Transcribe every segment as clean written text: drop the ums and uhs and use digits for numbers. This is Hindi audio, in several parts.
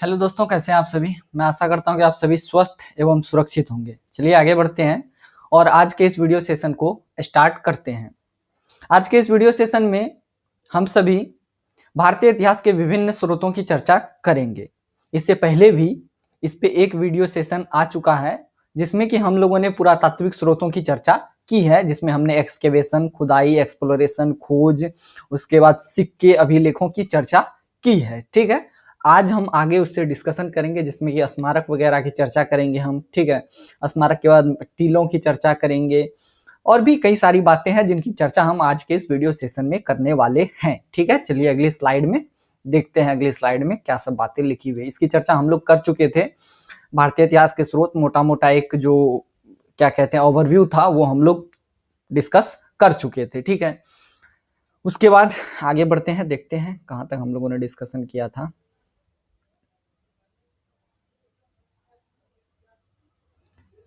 हेलो दोस्तों, कैसे हैं आप सभी। मैं आशा करता हूं कि आप सभी स्वस्थ एवं सुरक्षित होंगे। चलिए आगे बढ़ते हैं और आज के इस वीडियो सेशन को स्टार्ट करते हैं। आज के इस वीडियो सेशन में हम सभी भारतीय इतिहास के विभिन्न स्रोतों की चर्चा करेंगे। इससे पहले भी इस पे एक वीडियो सेशन आ चुका है जिसमें कि हम लोगों ने पुरातात्विक स्रोतों की चर्चा की है, जिसमें हमने एक्सकेवेशन, खुदाई, एक्सप्लोरेशन, खोज, उसके बाद सिक्के, अभिलेखों की चर्चा की है। ठीक है, आज हम आगे उससे डिस्कशन करेंगे जिसमें कि स्मारक वगैरह की चर्चा करेंगे हम। ठीक है, स्मारक के बाद टीलों की चर्चा करेंगे और भी कई सारी बातें हैं जिनकी चर्चा हम आज के इस वीडियो सेशन में करने वाले हैं। ठीक है, चलिए अगली स्लाइड में देखते हैं। अगली स्लाइड में क्या सब बातें लिखी हुई है, इसकी चर्चा हम लोग कर चुके थे। भारतीय इतिहास के स्रोत, मोटा मोटा एक जो क्या कहते हैं ओवरव्यू था, वो हम लोग डिस्कस कर चुके थे। ठीक है, उसके बाद आगे बढ़ते हैं, देखते हैं कहां तक हम लोगों ने डिस्कशन किया था।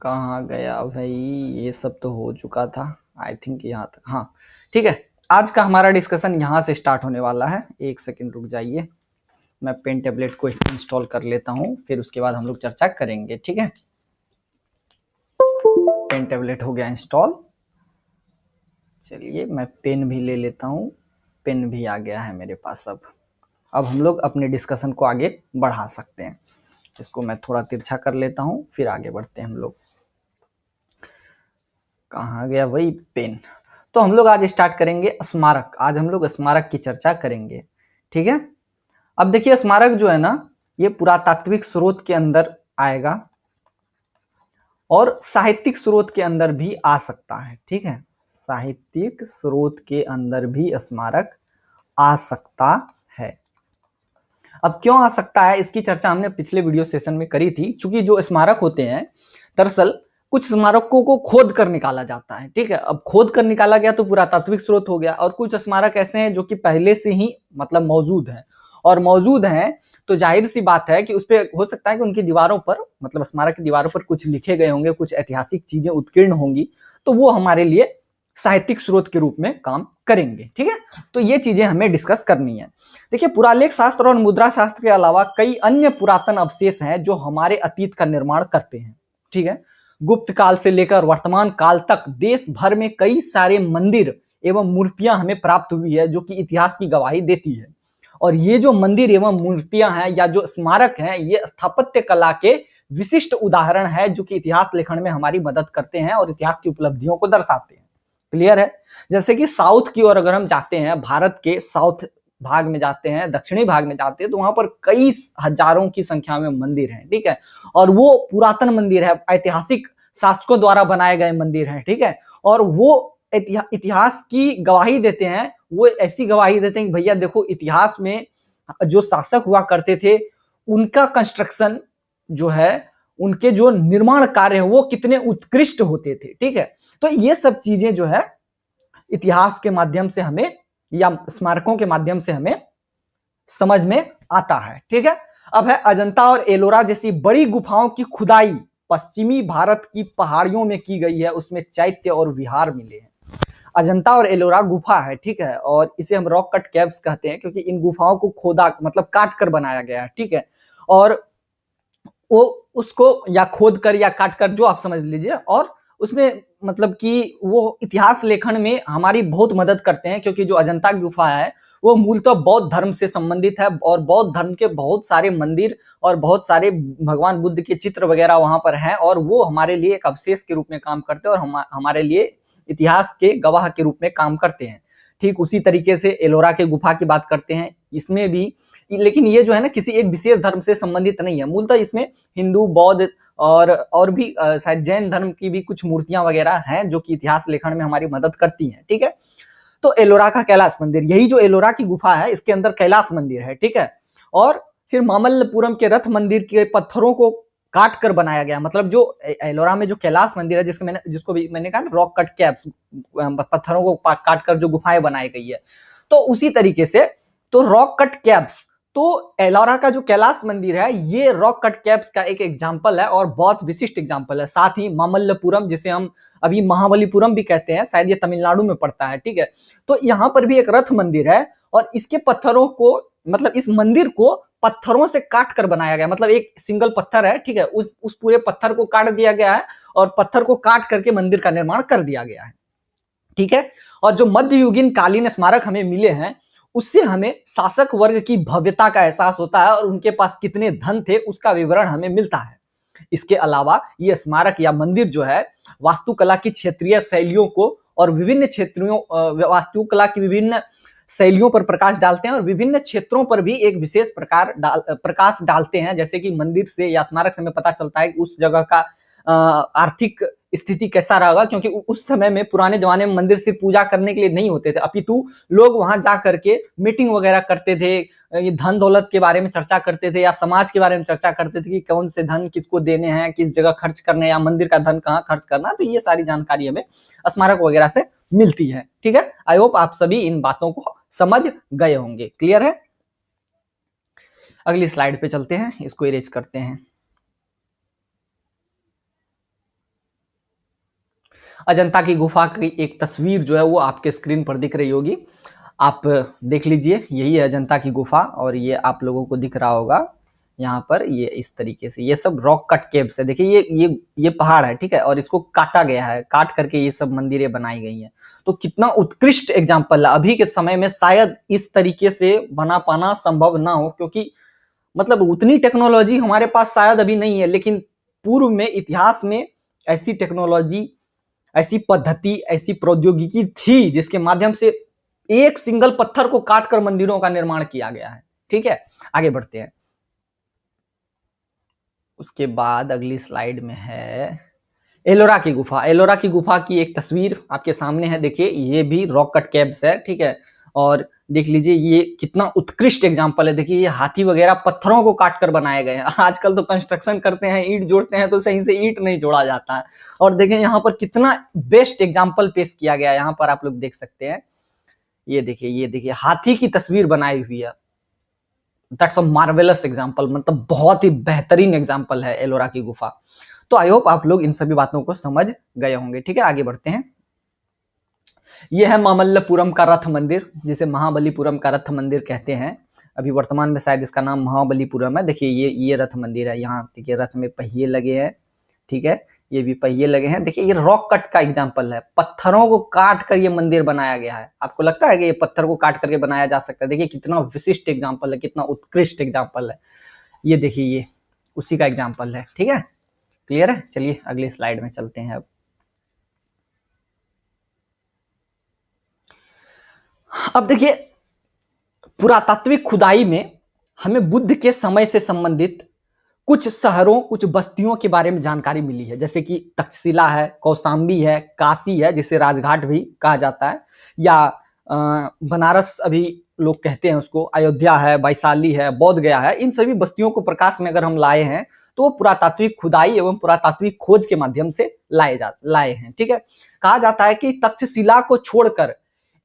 कहाँ गया भाई, ये सब तो हो चुका था आई थिंक, यहाँ तक। हाँ ठीक है, आज का हमारा डिस्कशन यहाँ से स्टार्ट होने वाला है। एक सेकंड रुक जाइए, मैं पेन टेबलेट को इंस्टॉल कर लेता हूँ, फिर उसके बाद हम लोग चर्चा करेंगे। ठीक है, पेन टेबलेट हो गया इंस्टॉल। चलिए मैं पेन भी ले लेता हूँ, पेन भी आ गया है मेरे पास। अब हम लोग अपने डिस्कशन को आगे बढ़ा सकते हैं। इसको मैं थोड़ा तिरछा कर लेता हूँ, फिर आगे बढ़ते हैं हम लोग। कहाँ गया वही पेन। तो हम लोग आज स्टार्ट करेंगे स्मारक। आज हम लोग स्मारक की चर्चा करेंगे। ठीक है, अब देखिए स्मारक जो है ना, ये पुरातात्विक स्रोत के अंदर आएगा और साहित्यिक स्रोत के अंदर भी आ सकता है। ठीक है, साहित्यिक स्रोत के अंदर भी स्मारक आ सकता है। अब क्यों आ सकता है, इसकी चर्चा हमने पिछले वीडियो सेशन में करी थी। चूंकि जो स्मारक होते हैं, दरअसल कुछ स्मारकों को खोद कर निकाला जाता है। ठीक है, अब खोद कर निकाला गया तो पुरातात्विक स्रोत हो गया, और कुछ स्मारक ऐसे हैं जो कि पहले से ही मतलब मौजूद हैं, और मौजूद हैं तो जाहिर सी बात है कि उस पर हो सकता है कि उनकी दीवारों पर, मतलब स्मारक की दीवारों पर कुछ लिखे गए होंगे, कुछ ऐतिहासिक चीजें उत्कीर्ण होंगी, तो वो हमारे लिए साहित्यिक स्रोत के रूप में काम करेंगे। ठीक है, तो ये चीजें हमें डिस्कस करनी है। देखिए, पुरालेख शास्त्र और मुद्रा शास्त्र के अलावा कई अन्य पुरातन अवशेष हैं जो हमारे अतीत का निर्माण करते हैं। ठीक है, गुप्त काल से लेकर वर्तमान काल तक देश भर में कई सारे मंदिर एवं मूर्तियां हमें प्राप्त हुई है जो कि इतिहास की गवाही देती है। और ये जो मंदिर एवं मूर्तियां हैं या जो स्मारक हैं, ये स्थापत्य कला के विशिष्ट उदाहरण है जो कि इतिहास लेखन में हमारी मदद करते हैं और इतिहास की उपलब्धियों को दर्शाते हैं। क्लियर है। जैसे कि साउथ की ओर अगर हम जाते हैं, भारत के साउथ भाग में जाते हैं, दक्षिणी भाग में जाते हैं, तो वहां पर कई हजारों की संख्या में मंदिर हैं। ठीक है, और वो पुरातन मंदिर है, ऐतिहासिक शासकों द्वारा बनाए गए मंदिर हैं। ठीक है, और वो इतिहास की गवाही देते हैं। वो ऐसी गवाही देते हैं कि भैया देखो, इतिहास में जो शासक हुआ करते थे, उनका कंस्ट्रक्शन जो है, उनके जो निर्माण कार्य है, वो कितने उत्कृष्ट होते थे। ठीक है, तो ये सब चीजें जो है इतिहास के माध्यम से हमें या स्मारकों के माध्यम से हमें समझ में आता है। ठीक है, अब है अजंता और एलोरा जैसी बड़ी गुफाओं की खुदाई पश्चिमी भारत की पहाड़ियों में की गई है, उसमें चैत्य और विहार मिले हैं। अजंता और एलोरा गुफा है। ठीक है, और इसे हम रॉक कट केव्स कहते हैं क्योंकि इन गुफाओं को खोदा, मतलब काट कर बनाया गया है। ठीक है, और वो उसको या खोद कर या काट कर, जो आप समझ लीजिए, और उसमें मतलब कि वो इतिहास लेखन में हमारी बहुत मदद करते हैं क्योंकि जो अजंता की गुफा है वो मूलतः बौद्ध धर्म से संबंधित है, और बौद्ध धर्म के बहुत सारे मंदिर और बहुत सारे भगवान बुद्ध के चित्र वगैरह वहां पर हैं, और वो हमारे लिए एक अवशेष के रूप में काम करते हैं और हमारे लिए इतिहास के गवाह के रूप में काम करते हैं। ठीक उसी तरीके से एलोरा के गुफा की बात करते हैं, इसमें भी, लेकिन ये जो है ना किसी एक विशेष धर्म से संबंधित नहीं है। मूलतः इसमें हिंदू, बौद्ध और भी शायद जैन धर्म की भी कुछ मूर्तियां वगैरह हैं जो कि इतिहास लेखन में हमारी मदद करती हैं। ठीक है, तो एलोरा का कैलाश मंदिर, यही जो एलोरा की गुफा है, इसके अंदर कैलाश मंदिर है। ठीक है, और फिर मामल्लपुरम के रथ मंदिर के पत्थरों को काट कर बनाया गया, मतलब जो एलोरा में जो कैलाश मंदिर है, जिसको भी मैंने कहा रॉक कट कैप्स, पत्थरों को काट कर जो गुफाएं बनाई गई है, तो उसी तरीके से तो रॉक कट कैप्स, तो एलोरा का जो कैलाश मंदिर है, ये रॉक कट कैप्स का एक एग्जाम्पल है और बहुत विशिष्ट एग्जाम्पल है। साथ ही मामल्लपुरम, जिसे हम अभी महाबलीपुरम भी कहते हैं, शायद ये तमिलनाडु में पड़ता है। ठीक है, तो यहाँ पर भी एक रथ मंदिर है और इसके पत्थरों को, मतलब इस मंदिर को पत्थरों से काट कर बनाया गया, मतलब एक सिंगल पत्थर है, ठीक है, उस पूरे पत्थर को काट दिया गया है और पत्थर को काट करके मंदिर का निर्माण कर दिया गया है, ठीक है। और जो मध्ययुगीन कालीन स्मारक हमें मिले हैं उससे हमें शासक वर्ग की भव्यता का एहसास होता है और उनके पास कितने धन थे उसका विवरण हमें मिलता है। इसके अलावा ये स्मारक या मंदिर जो है वास्तुकला की क्षेत्रीय शैलियों को और विभिन्न क्षेत्रों वास्तुकला की विभिन्न शैलियों पर प्रकाश डालते हैं और विभिन्न क्षेत्रों पर भी एक विशेष प्रकाश डालते हैं। जैसे कि मंदिर से या स्मारक से हमें पता चलता है कि उस जगह का आर्थिक स्थिति कैसा रहा, क्योंकि उस समय में पुराने जमाने में मंदिर सिर्फ पूजा करने के लिए नहीं होते थे, अपितु लोग वहां जा करके मीटिंग वगैरह करते थे, ये धन दौलत के बारे में चर्चा करते थे या समाज के बारे में चर्चा करते थे कि कौन से धन किसको देने हैं, किस जगह खर्च करने या मंदिर का धन कहाँ खर्च करना। तो ये सारी जानकारी हमें स्मारक वगैरह से मिलती है, ठीक है। आई होप आप सभी इन बातों को समझ गए होंगे। क्लियर है? अगली स्लाइड पे चलते हैं, इसको इरेज करते हैं। अजंता की गुफा की एक तस्वीर जो है वो आपके स्क्रीन पर दिख रही होगी, आप देख लीजिए, यही है अजंता की गुफा और ये आप लोगों को दिख रहा होगा यहाँ पर, ये इस तरीके से, ये सब रॉक कट केव्स है। देखिए ये पहाड़ है, ठीक है, और इसको काटा गया है, काट करके ये सब मंदिरें बनाई गई हैं। तो कितना उत्कृष्ट एग्जाम्पल है। अभी के समय में शायद इस तरीके से बना पाना संभव ना हो, क्योंकि मतलब उतनी टेक्नोलॉजी हमारे पास शायद अभी नहीं है, लेकिन पूर्व में इतिहास में ऐसी टेक्नोलॉजी, ऐसी पद्धति, ऐसी प्रौद्योगिकी थी जिसके माध्यम से एक सिंगल पत्थर को काटकर मंदिरों का निर्माण किया गया है, ठीक है। आगे बढ़ते हैं। उसके बाद अगली स्लाइड में है एलोरा की गुफा। एलोरा की गुफा की एक तस्वीर आपके सामने है, देखिए ये भी रॉक कट केव्स है, ठीक है, और देख लीजिए ये कितना उत्कृष्ट एग्जाम्पल है। देखिए ये हाथी वगैरह पत्थरों को काटकर बनाए गए हैं। आजकल तो कंस्ट्रक्शन करते हैं, ईंट जोड़ते हैं तो सही से ईंट नहीं जोड़ा जाता है। और देखिए यहाँ पर कितना बेस्ट एग्जाम्पल पेश किया गया है, यहाँ पर आप लोग देख सकते हैं। ये देखिए हाथी की तस्वीर बनाई हुई है। दैट्स अ मार्वेलस एग्जाम्पल, मतलब बहुत ही बेहतरीन एग्जाम्पल है एलोरा की गुफा। तो आई होप आप लोग इन सभी बातों को समझ गए होंगे, ठीक है। आगे बढ़ते हैं। यह है मामल्लपुरम का रथ मंदिर, जिसे महाबलीपुरम का रथ मंदिर कहते हैं। अभी वर्तमान में शायद इसका नाम महाबलीपुरम है। देखिए ये रथ मंदिर है, यहाँ देखिए रथ में पहिए लगे हैं, ठीक है, ये भी पहिए लगे हैं। देखिए ये रॉक कट का एग्जाम्पल है, पत्थरों को काट कर ये मंदिर बनाया गया है। आपको लगता है कि ये पत्थर को काट करके बनाया जा सकता है? देखिए कितना विशिष्ट एग्जाम्पल है, कितना उत्कृष्ट एग्जाम्पल है। ये देखिए ये उसी का एग्जाम्पल है, ठीक है। क्लियर है? चलिए अगली स्लाइड में चलते हैं। अब देखिए पुरातात्विक खुदाई में हमें बुद्ध के समय से संबंधित कुछ शहरों, कुछ बस्तियों के बारे में जानकारी मिली है, जैसे कि तक्षशिला है, कौशाम्बी है, काशी है जिसे राजघाट भी कहा जाता है, या बनारस अभी लोग कहते हैं उसको, अयोध्या है, वैशाली है, बोध गया है। इन सभी बस्तियों को प्रकाश में अगर हम लाए हैं तो वो पुरातात्विक खुदाई एवं पुरातात्विक खोज के माध्यम से लाए हैं, ठीक है। कहा जाता है कि तक्षशिला को छोड़कर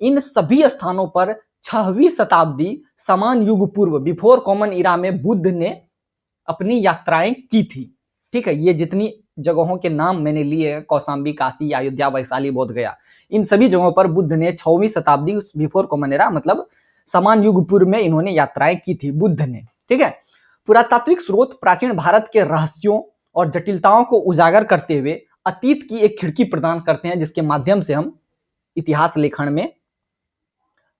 इन सभी स्थानों पर 6वीं शताब्दी समान युग पूर्व, बिफोर कॉमन इरा में बुद्ध ने अपनी यात्राएं की थी, ठीक है। ये जितनी जगहों के नाम मैंने लिए हैं, कौशाम्बी, काशी, अयोध्या, वैशाली, बोध गया, इन सभी जगहों पर बुद्ध ने 6वीं शताब्दी उस बिफोर कॉमन एरा मतलब समान युग पूर्व में इन्होंने यात्राएं की थी, बुद्ध ने, ठीक है। पुरातात्विक स्रोत प्राचीन भारत के रहस्यों और जटिलताओं को उजागर करते हुए अतीत की एक खिड़की प्रदान करते हैं, जिसके माध्यम से हम इतिहास लेखन में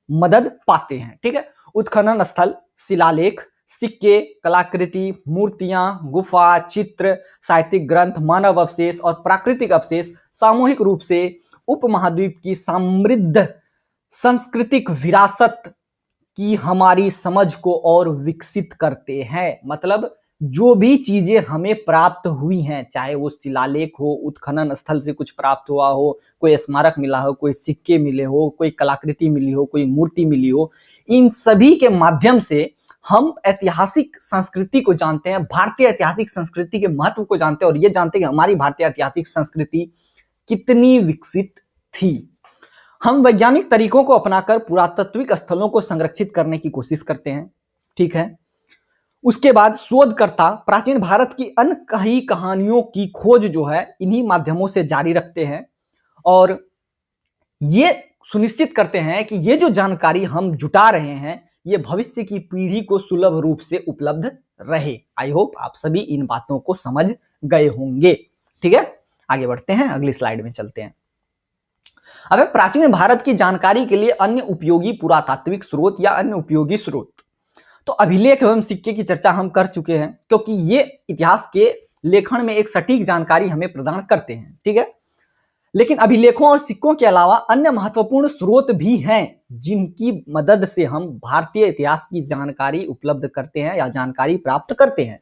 मदद पाते हैं, ठीक है। उत्खनन स्थल, शिलालेख, सिक्के, कलाकृति, मूर्तियां, गुफा, चित्र, साहित्यिक ग्रंथ, मानव अवशेष और प्राकृतिक अवशेष सामूहिक रूप से उपमहाद्वीप की समृद्ध सांस्कृतिक विरासत की हमारी समझ को और विकसित करते हैं। मतलब जो भी चीजें हमें प्राप्त हुई हैं, चाहे वो शिलालेख हो, उत्खनन स्थल से कुछ प्राप्त हुआ हो, कोई स्मारक मिला हो, कोई सिक्के मिले हो, कोई कलाकृति मिली हो, कोई मूर्ति मिली हो, इन सभी के माध्यम से हम ऐतिहासिक संस्कृति को जानते हैं, भारतीय ऐतिहासिक संस्कृति के महत्व को जानते हैं और ये जानते हैं कि हमारी भारतीय ऐतिहासिक संस्कृति कितनी विकसित थी। हम वैज्ञानिक तरीकों को अपनाकर पुरातात्विक स्थलों को संरक्षित करने की कोशिश करते हैं, ठीक है। उसके बाद शोधकर्ता प्राचीन भारत की अनकही कहानियों की खोज जो है इन्हीं माध्यमों से जारी रखते हैं और ये सुनिश्चित करते हैं कि ये जो जानकारी हम जुटा रहे हैं ये भविष्य की पीढ़ी को सुलभ रूप से उपलब्ध रहे। आई होप आप सभी इन बातों को समझ गए होंगे। ठीक है, आगे बढ़ते हैं, अगली स्लाइड में चलते हैं। अब प्राचीन भारत की जानकारी के लिए अन्य उपयोगी पुरातात्विक स्रोत या अन्य उपयोगी स्रोत। तो अभिलेख एवं सिक्के की चर्चा हम कर चुके हैं, क्योंकि ये इतिहास के लेखन में एक सटीक जानकारी हमें प्रदान करते हैं। ठीक है, लेकिन अभिलेखों और सिक्कों के अलावा अन्य महत्वपूर्ण स्रोत भी हैं जिनकी मदद से हम भारतीय इतिहास की जानकारी उपलब्ध करते हैं या जानकारी प्राप्त करते हैं।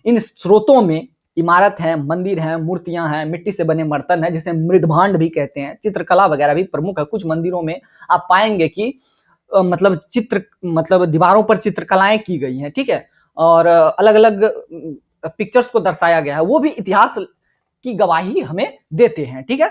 इन स्रोतों में इमारत है, मंदिर है, मूर्तियां हैं, मिट्टी से बने बर्तन है जिसे मृदभांड भी कहते हैं, चित्रकला वगैरह भी प्रमुख है। कुछ मंदिरों में आप पाएंगे कि मतलब दीवारों पर चित्रकलाएं की गई हैं। ठीक है, और अलग अलग पिक्चर्स को दर्शाया गया है, वो भी इतिहास की गवाही हमें देते हैं। ठीक है,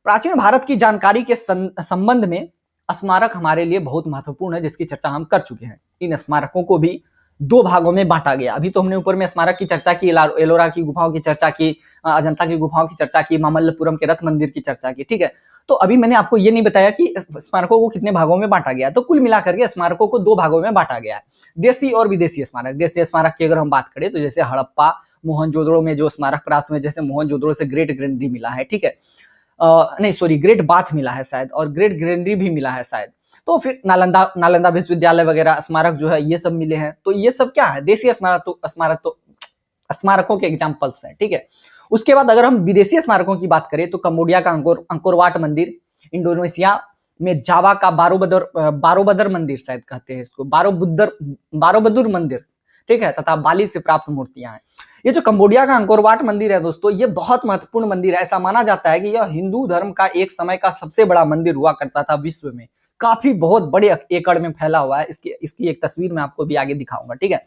प्राचीन भारत की जानकारी के संबंध में स्मारक हमारे लिए बहुत महत्वपूर्ण है, जिसकी चर्चा हम कर चुके हैं। इन स्मारकों को भी दो भागों में बांटा गया। अभी तो हमने ऊपर में स्मारक की चर्चा की, एलोरा की गुफाओं की चर्चा की, अजंता की गुफाओं की चर्चा की, मामल्लपुरम के रथ मंदिर की चर्चा की। ठीक है, तो अभी मैंने आपको ये नहीं बताया कि स्मारकों को कितने भागों में बांटा गया। तो कुल मिलाकर के स्मारकों को दो भागों में बांटा गया है, देसी और विदेशी स्मारक। देसी स्मारक की अगर हम बात करें तो जैसे हड़प्पा, मोहनजोदड़ो में जो स्मारक प्राप्त हुए, जैसे मोहनजोदड़ो से ग्रेट ग्रेनरी मिला है। ठीक है, नहीं सॉरी, ग्रेट बाथ मिला है शायद, और ग्रेट ग्रेनरी भी मिला है शायद। तो फिर नालंदा विश्वविद्यालय वगैरह स्मारक जो है ये सब मिले हैं। तो ये सब क्या है, देसी स्मारकों के एग्जाम्पल्स हैं। ठीक है, उसके बाद अगर हम विदेशी स्मारकों की बात करें तो कंबोडिया का अंकोरवाट मंदिर, इंडोनेशिया में जावा का बारोबदर मंदिर शायद कहते हैं इसको, बारोबदुर मंदिर। ठीक है, तथा बाली से प्राप्त मूर्तियां हैं। ये जो कंबोडिया का अंकोरवाट मंदिर है दोस्तों, ये बहुत महत्वपूर्ण मंदिर है। ऐसा माना जाता है कि यह हिंदू धर्म का एक समय का सबसे बड़ा मंदिर हुआ करता था विश्व में। काफी बहुत बड़े एकड़ में फैला हुआ है। इसकी एक तस्वीर मैं आपको भी आगे दिखाऊंगा। ठीक है,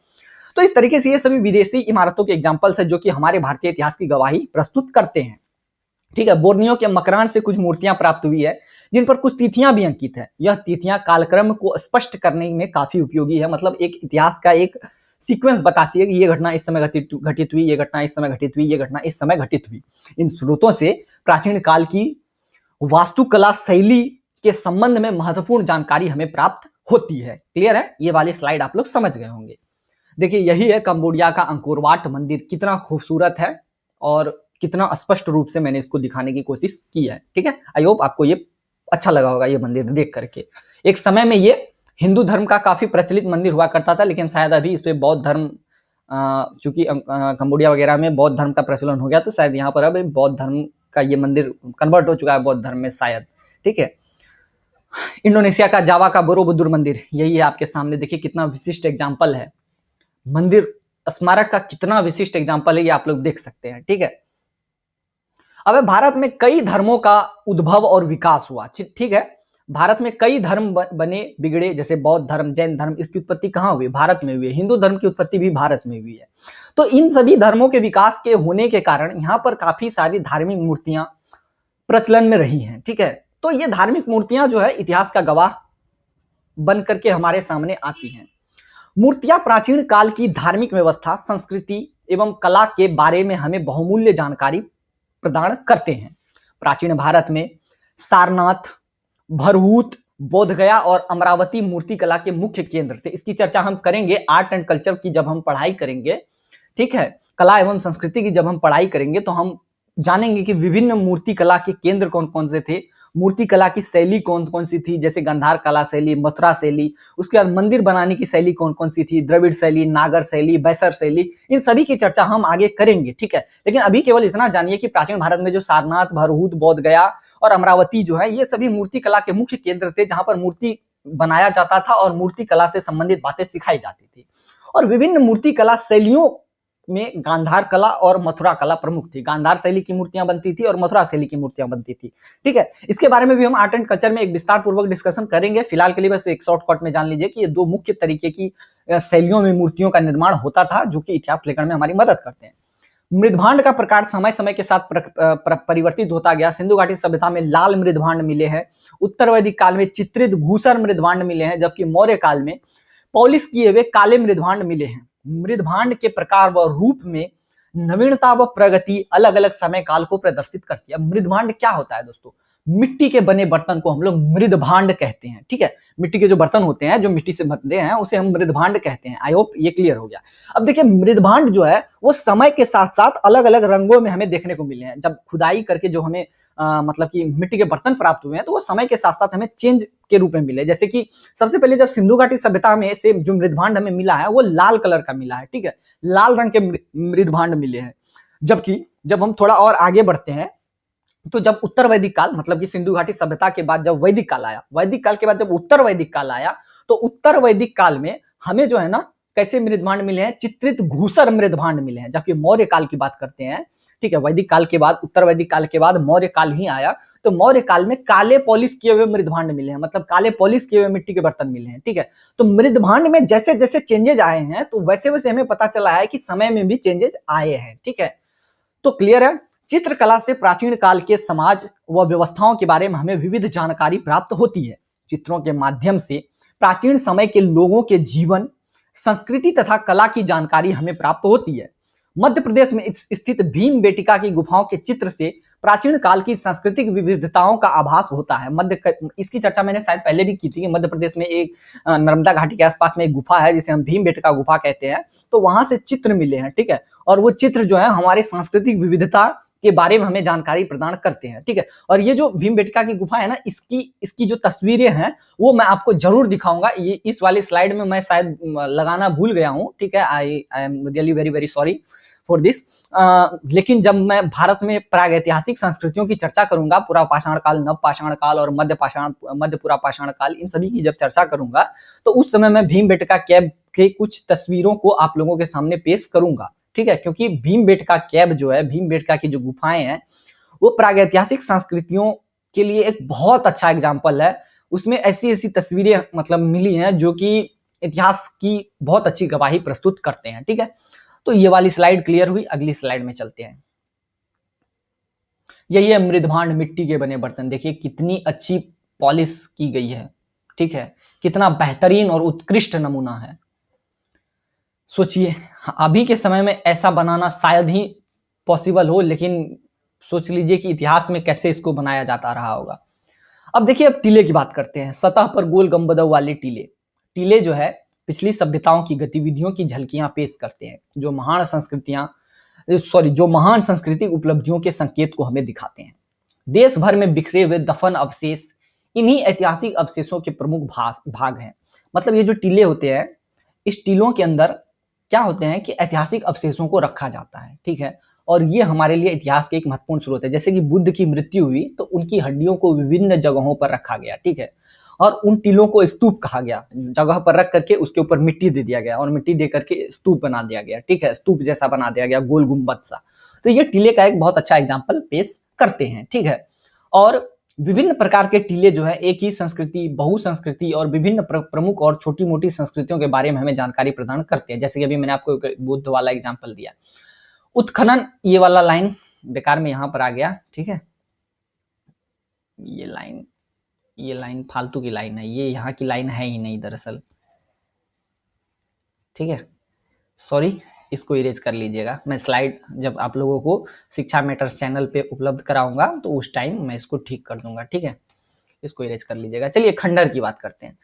तो इस तरीके से ये सभी विदेशी इमारतों के एग्जाम्पल्स है जो कि हमारे भारतीय इतिहास की गवाही प्रस्तुत करते हैं। ठीक है, बोर्नियो के मकरान से कुछ मूर्तियां प्राप्त हुई है जिन पर कुछ तिथियां भी अंकित है। यह तिथियां कालक्रम को स्पष्ट करने में काफी उपयोगी है। मतलब एक इतिहास का एक सीक्वेंस बताती है कि ये घटना इस समय घटित हुई, ये घटना इस समय घटित हुई, ये घटना इस समय घटित हुई। इन स्रोतों से प्राचीन काल की वास्तुकला शैली के संबंध में महत्वपूर्ण जानकारी हमें प्राप्त होती है। क्लियर है, ये वाली स्लाइड आप लोग समझ गए होंगे। देखिए, यही है कंबोडिया का अंकोरवाट मंदिर। कितना खूबसूरत है और कितना स्पष्ट रूप से मैंने इसको दिखाने की कोशिश की है। ठीक है, आई होप आपको ये अच्छा लगा होगा ये मंदिर देख करके। एक समय में ये हिंदू धर्म का काफी प्रचलित मंदिर हुआ करता था, लेकिन शायद अभी इस पे बौद्ध धर्म, चूंकि कंबोडिया वगैरह में बौद्ध धर्म का प्रचलन हो गया, तो शायद यहाँ पर अब बौद्ध धर्म का ये मंदिर कन्वर्ट हो चुका है बौद्ध धर्म में शायद। ठीक है, इंडोनेशिया का जावा का बोरोबुदुर मंदिर, यही है आपके सामने। देखिए कितना विशिष्ट एग्जाम्पल है मंदिर, स्मारक का कितना विशिष्ट एग्जाम्पल है, ये आप लोग देख सकते हैं। ठीक है, अब भारत में कई धर्मों का उद्भव और विकास हुआ। ठीक है, भारत में कई धर्म बने बिगड़े, जैसे बौद्ध धर्म, जैन धर्म, इसकी उत्पत्ति कहाँ हुई? भारत में हुई है। हिंदू धर्म की उत्पत्ति भी भारत में हुई है। तो इन सभी धर्मों के विकास के होने के कारण यहाँ पर काफी सारी धार्मिक मूर्तियां प्रचलन में रही हैं। ठीक है, तो ये धार्मिक मूर्तियां जो है इतिहास का गवाह बन करके हमारे सामने आती हैं। मूर्तियां प्राचीन काल की धार्मिक व्यवस्था, संस्कृति एवं कला के बारे में हमें बहुमूल्य जानकारी प्रदान करते हैं। प्राचीन भारत में सारनाथ, भरहूत, बोधगया और अमरावती मूर्ति कला के मुख्य केंद्र थे। इसकी चर्चा हम करेंगे आर्ट एंड कल्चर की जब हम पढ़ाई करेंगे। ठीक है, कला एवं संस्कृति की जब हम पढ़ाई करेंगे तो हम जानेंगे कि विभिन्न मूर्ति कला के केंद्र कौन कौन से थे, मूर्ति कला की शैली कौन कौन सी थी, जैसे गांधार कला शैली, मथुरा शैली, उसके बाद मंदिर बनाने की शैली कौन कौन सी थी, द्रविड़ शैली, नागर शैली, बैसर शैली, इन सभी की चर्चा हम आगे करेंगे। ठीक है, लेकिन अभी केवल इतना जानिए कि प्राचीन भारत में जो सारनाथ, भरहूत, बोधगया और अमरावती जो है, ये सभी मूर्ति कला के मुख्य केंद्र थे, जहां पर मूर्ति बनाया जाता था और मूर्ति कला से संबंधित बातें सिखाई जाती थी। और विभिन्न मूर्ति कला शैलियों में गांधार कला और मथुरा कला प्रमुख थी। गांधार शैली की मूर्तियां बनती थी और मथुरा शैली की मूर्तियां बनती थी। ठीक है, इसके बारे में भी हम आर्ट एंड कल्चर में एक विस्तार पूर्वक डिस्कशन करेंगे। फिलहाल के लिए बस एक शॉर्टकट में जान लीजिए कि ये दो मुख्य तरीके की शैलियों में मूर्तियों का निर्माण होता था, जो कि इतिहास लेखन में हमारी मदद करते हैं। मृदभांड का प्रकार समय समय के साथ परिवर्तित होता गया। सिंधु घाटी सभ्यता में लाल मृदभांड मिले हैं, उत्तर वैदिक काल में चित्रित घूसर मृदभांड मिले हैं, जबकि मौर्य काल में पॉलिश किए हुए काले मृदभांड मिले हैं। मृदभांड के प्रकार व रूप में नवीनता व प्रगति अलग अलग समय काल को प्रदर्शित करती है। मृदभांड क्या होता है दोस्तों? मिट्टी के बने बर्तन को हम लोग मृदभांड कहते हैं। ठीक है, मिट्टी के जो बर्तन होते हैं जो मिट्टी से बनते हैं उसे हम मृदभांड कहते हैं। आई होप ये क्लियर हो गया। अब देखिए मृदभांड जो है वो समय के साथ साथ अलग अलग रंगों में हमें देखने को मिले हैं। जब खुदाई करके जो हमें मतलब कि मिट्टी के बर्तन प्राप्त हुए हैं तो वो समय के साथ साथ हमें चेंज के रूप में मिले। जैसे कि सबसे पहले जब सिंधु घाटी सभ्यता में से जो मृदभांड हमें मिला है वो लाल कलर का मिला है। ठीक है, लाल रंग के मृदभांड मिले हैं। जबकि जब हम थोड़ा और आगे बढ़ते हैं तो जब उत्तर वैदिक काल मतलब कि सिंधु घाटी सभ्यता के बाद जब वैदिक काल आया, वैदिक काल के बाद जब उत्तर वैदिक काल आया तो उत्तर वैदिक काल में हमें जो है ना कैसे मृदभांड मिले हैं, चित्रित घूसर मृदभांड मिले हैं। जबकि मौर्य काल की बात करते हैं, ठीक है, वैदिक काल के बाद उत्तर वैदिक काल के बाद मौर्य काल ही आया, तो मौर्य काल में काले पॉलिश किए हुए मृदभांड मिले हैं, मतलब काले पॉलिश किए हुए मिट्टी के बर्तन मिले हैं। ठीक है, तो मृदभांड में जैसे जैसे चेंजेज आए हैं तो वैसे वैसे हमें पता चला है कि समय में भी चेंजेज आए हैं। ठीक है, तो क्लियर है। चित्रकला से प्राचीन काल के समाज व व्यवस्थाओं के बारे में हमें विविध जानकारी प्राप्त होती है। चित्रों के माध्यम से प्राचीन समय के लोगों के जीवन, संस्कृति तथा कला की जानकारी हमें प्राप्त होती है। मध्य प्रदेश में स्थित भीम बेटिका की गुफाओं के चित्र से प्राचीन काल की सांस्कृतिक विविधताओं का आभास होता है। इसकी चर्चा मैंने शायद पहले भी की थी कि मध्य प्रदेश में एक नर्मदा घाटी के आसपास में एक गुफा है जिसे हम भीम बेटिका गुफा कहते हैं, तो वहां से चित्र मिले हैं। ठीक है, और वो चित्र जो है हमारे सांस्कृतिक विविधता के बारे में हमें जानकारी प्रदान करते हैं। ठीक है, और ये जो भीमबेटका की गुफा है ना, इसकी जो तस्वीरें हैं वो मैं आपको जरूर दिखाऊंगा। ये इस वाली स्लाइड में मैं शायद लगाना भूल गया हूँ। ठीक है, I am really very very sorry for this. लेकिन जब मैं भारत में प्रागैतिहासिक संस्कृतियों की चर्चा करूंगा, पुरा पाषाण काल, नव पाषाण काल और मध्य पुरा पाषाण काल, इन सभी की जब चर्चा करूंगा तो उस समय मैं भीमबेटका कैब के कुछ तस्वीरों को आप लोगों के सामने पेश करूंगा। ठीक है, क्योंकि भीमबेटका कैब जो है, भीमबेटका की जो गुफाएं हैं वो प्रागैतिहासिक संस्कृतियों के लिए एक बहुत अच्छा एग्जाम्पल है। उसमें ऐसी ऐसी तस्वीरें मतलब मिली हैं जो कि इतिहास की बहुत अच्छी गवाही प्रस्तुत करते हैं। ठीक है, तो ये वाली स्लाइड क्लियर हुई। अगली स्लाइड में चलते हैं। यही है मृदभांड, मिट्टी के बने बर्तन। देखिए कितनी अच्छी पॉलिश की गई है। ठीक है, कितना बेहतरीन और उत्कृष्ट नमूना है। सोचिए अभी के समय में ऐसा बनाना शायद ही पॉसिबल हो, लेकिन सोच लीजिए कि इतिहास में कैसे इसको बनाया जाता रहा होगा। अब देखिए, अब टीले की बात करते हैं। सतह पर गोल गंबदों वाले टीले। टीले जो है पिछली सभ्यताओं की गतिविधियों की झलकियां पेश करते हैं, जो महान सांस्कृतिक उपलब्धियों के संकेत को हमें दिखाते हैं। देश भर में बिखरे हुए दफन अवशेष इन्हीं ऐतिहासिक अवशेषों के प्रमुख भाग हैं। मतलब ये जो टीले होते हैं, इस टीलों के अंदर क्या होते हैं कि ऐतिहासिक अवशेषों को रखा जाता है। ठीक है, और ये हमारे लिए इतिहास के एक महत्वपूर्ण स्रोत है। जैसे कि बुद्ध की मृत्यु हुई तो उनकी हड्डियों को विभिन्न जगहों पर रखा गया। ठीक है, और उन टीलों को स्तूप कहा गया। जगह पर रख करके उसके ऊपर मिट्टी दे दिया गया और मिट्टी दे करके स्तूप बना दिया गया। ठीक है, स्तूप जैसा बना दिया गया, गोल गुंबद सा। तो ये टीले का एक बहुत अच्छा एग्जाम्पल पेश करते हैं। ठीक है, और विभिन्न प्रकार के टीले जो है एक ही संस्कृति, बहुसंस्कृति और विभिन्न प्रमुख और छोटी मोटी संस्कृतियों के बारे में हमें जानकारी प्रदान करते हैं। जैसे कि अभी मैंने आपको बुद्ध वाला एग्जाम्पल दिया। उत्खनन, ये वाला लाइन बेकार में यहां पर आ गया। ठीक है, ये लाइन फालतू की लाइन है, ये यहाँ की लाइन है ही नहीं दरअसल। ठीक है, सॉरी, इसको इरेज कर लीजिएगा। मैं स्लाइड जब आप लोगों को शिक्षा मैटर्स चैनल पे उपलब्ध कराऊंगा तो उस टाइम मैं इसको ठीक कर दूंगा। ठीक है, इसको इरेज कर लीजिएगा। चलिए खंडर की बात करते हैं।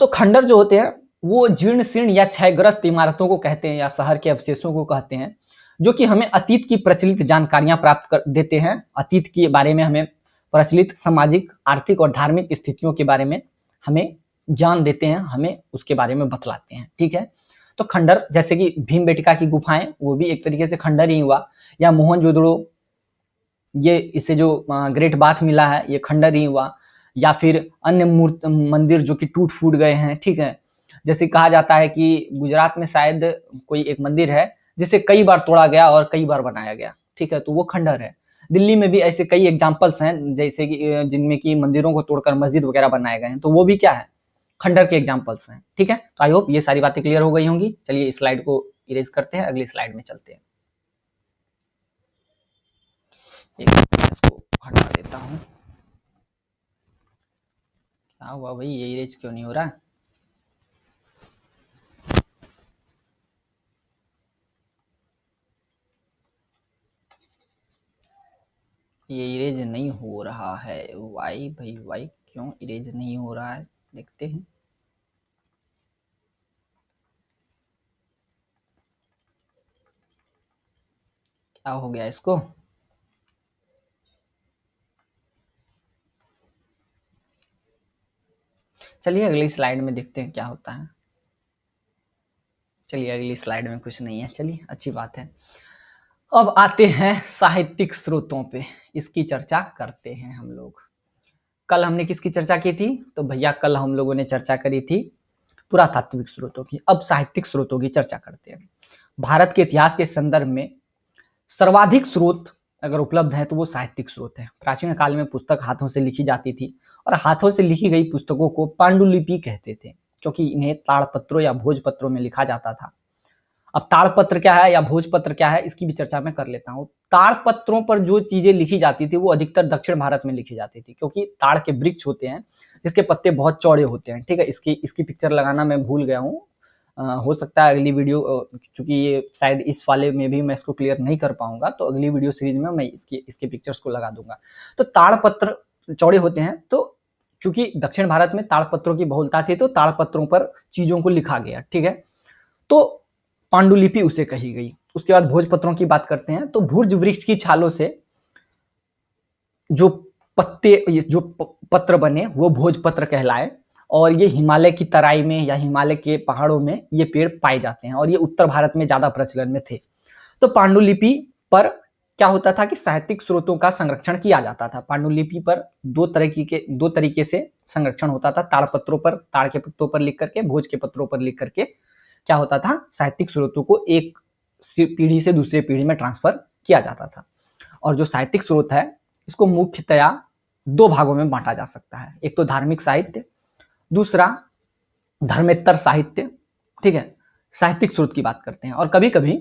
तो खंडर जो होते हैं वो जीर्ण शीर्ण या क्षयग्रस्त इमारतों को कहते हैं या शहर के अवशेषों को कहते हैं, जो कि हमें अतीत की प्रचलित जानकारियां प्राप्त कर देते हैं। अतीत के बारे में हमें प्रचलित सामाजिक, आर्थिक और धार्मिक स्थितियों के बारे में हमें ज्ञान देते हैं, हमें उसके बारे में बतलाते हैं। ठीक है, तो खंडर जैसे कि भीमबेटका की गुफाएं, वो भी एक तरीके से खंडर ही हुआ, या मोहनजोदड़ो, ये इसे जो ग्रेट बाथ मिला है ये खंडर ही हुआ, या फिर अन्य मंदिर जो कि टूट फूट गए हैं। ठीक है, जैसे कहा जाता है कि गुजरात में शायद कोई एक मंदिर है जिसे कई बार तोड़ा गया और कई बार बनाया गया। ठीक है, तो वो खंडर है। दिल्ली में भी ऐसे कई एग्जाम्पल्स हैं जैसे कि जिनमें कि मंदिरों को तोड़कर मस्जिद वगैरह बनाए गए हैं, तो वो भी क्या है, खंडर के एग्जाम्पल्स हैं। ठीक है, तो आई होप ये सारी बातें क्लियर हो गई होंगी। चलिए इस स्लाइड को इरेज करते हैं, अगली स्लाइड में चलते हैं। इसको हटा देता हूं। क्या हुआ भाई, ये इरेज क्यों नहीं हो रहा? ये इरेज नहीं हो रहा है, वाई भाई वाई, क्यों इरेज नहीं हो रहा है, देखते हैं। क्या हो गया इसको? चलिए अगली स्लाइड में देखते हैं क्या होता है। चलिए अगली स्लाइड में कुछ नहीं है, चलिए अच्छी बात है। अब आते हैं साहित्यिक स्रोतों पे, इसकी चर्चा करते हैं हम लोग। कल हमने किसकी चर्चा की थी? तो भैया कल हम लोगों ने चर्चा करी थी पुरातात्विक स्रोतों की। अब साहित्यिक स्रोतों की चर्चा करते हैं। भारत के इतिहास के संदर्भ में सर्वाधिक स्रोत अगर उपलब्ध है तो वो साहित्यिक स्रोत है। प्राचीन काल में पुस्तक हाथों से लिखी जाती थी और हाथों से लिखी गई पुस्तकों को पांडुलिपि कहते थे, क्योंकि इन्हें ताड़पत्रों या भोजपत्रों में लिखा जाता था। अब ताड़पत्र क्या है या भोजपत्र क्या है, इसकी भी चर्चा मैं कर लेता हूँ। ताड़पत्रों पर जो चीजें लिखी जाती थी वो अधिकतर दक्षिण भारत में लिखी जाती थी, क्योंकि ताड़ के वृक्ष होते हैं जिसके पत्ते बहुत चौड़े होते हैं। ठीक है, इसकी इसकी पिक्चर लगाना मैं भूल गया हूँ। हो सकता है अगली वीडियो, चूंकि ये शायद इस वाले में भी मैं इसको क्लियर नहीं कर पाऊंगा, तो अगली वीडियो सीरीज में मैं इसके पिक्चर्स को लगा दूंगा। तो ताड़पत्र चौड़े होते हैं, तो चूंकि दक्षिण भारत में ताड़पत्रों की बहुलता थी तो ताड़पत्रों पर चीजों को लिखा गया। ठीक है, तो पांडुलिपि उसे कही गई। उसके बाद भोजपत्रों की बात करते हैं, तो भुर्ज वृक्ष की छालों से जो पत्ते जो पत्र बने वो भोजपत्र कहलाए, और ये हिमालय की तराई में या हिमालय के पहाड़ों में ये पेड़ पाए जाते हैं और ये उत्तर भारत में ज्यादा प्रचलन में थे। तो पांडुलिपि पर क्या होता था कि साहित्यिक स्रोतों का संरक्षण किया जाता था। पांडुलिपि पर दो तरीके से संरक्षण होता था। ताड़पत्रों पर, ताड़ के पत्तों पर लिख करके, भोज के पत्रों पर लिख करके क्या होता था, साहित्यिक स्रोतों को एक पीढ़ी से दूसरे पीढ़ी में ट्रांसफर किया जाता था। और जो साहित्यिक स्रोत है इसको मुख्यतया दो भागों में बांटा जा सकता है। एक तो धार्मिक साहित्य, दूसरा धर्मेत्तर साहित्य। ठीक है, साहित्यिक स्रोत की बात करते हैं, और कभी कभी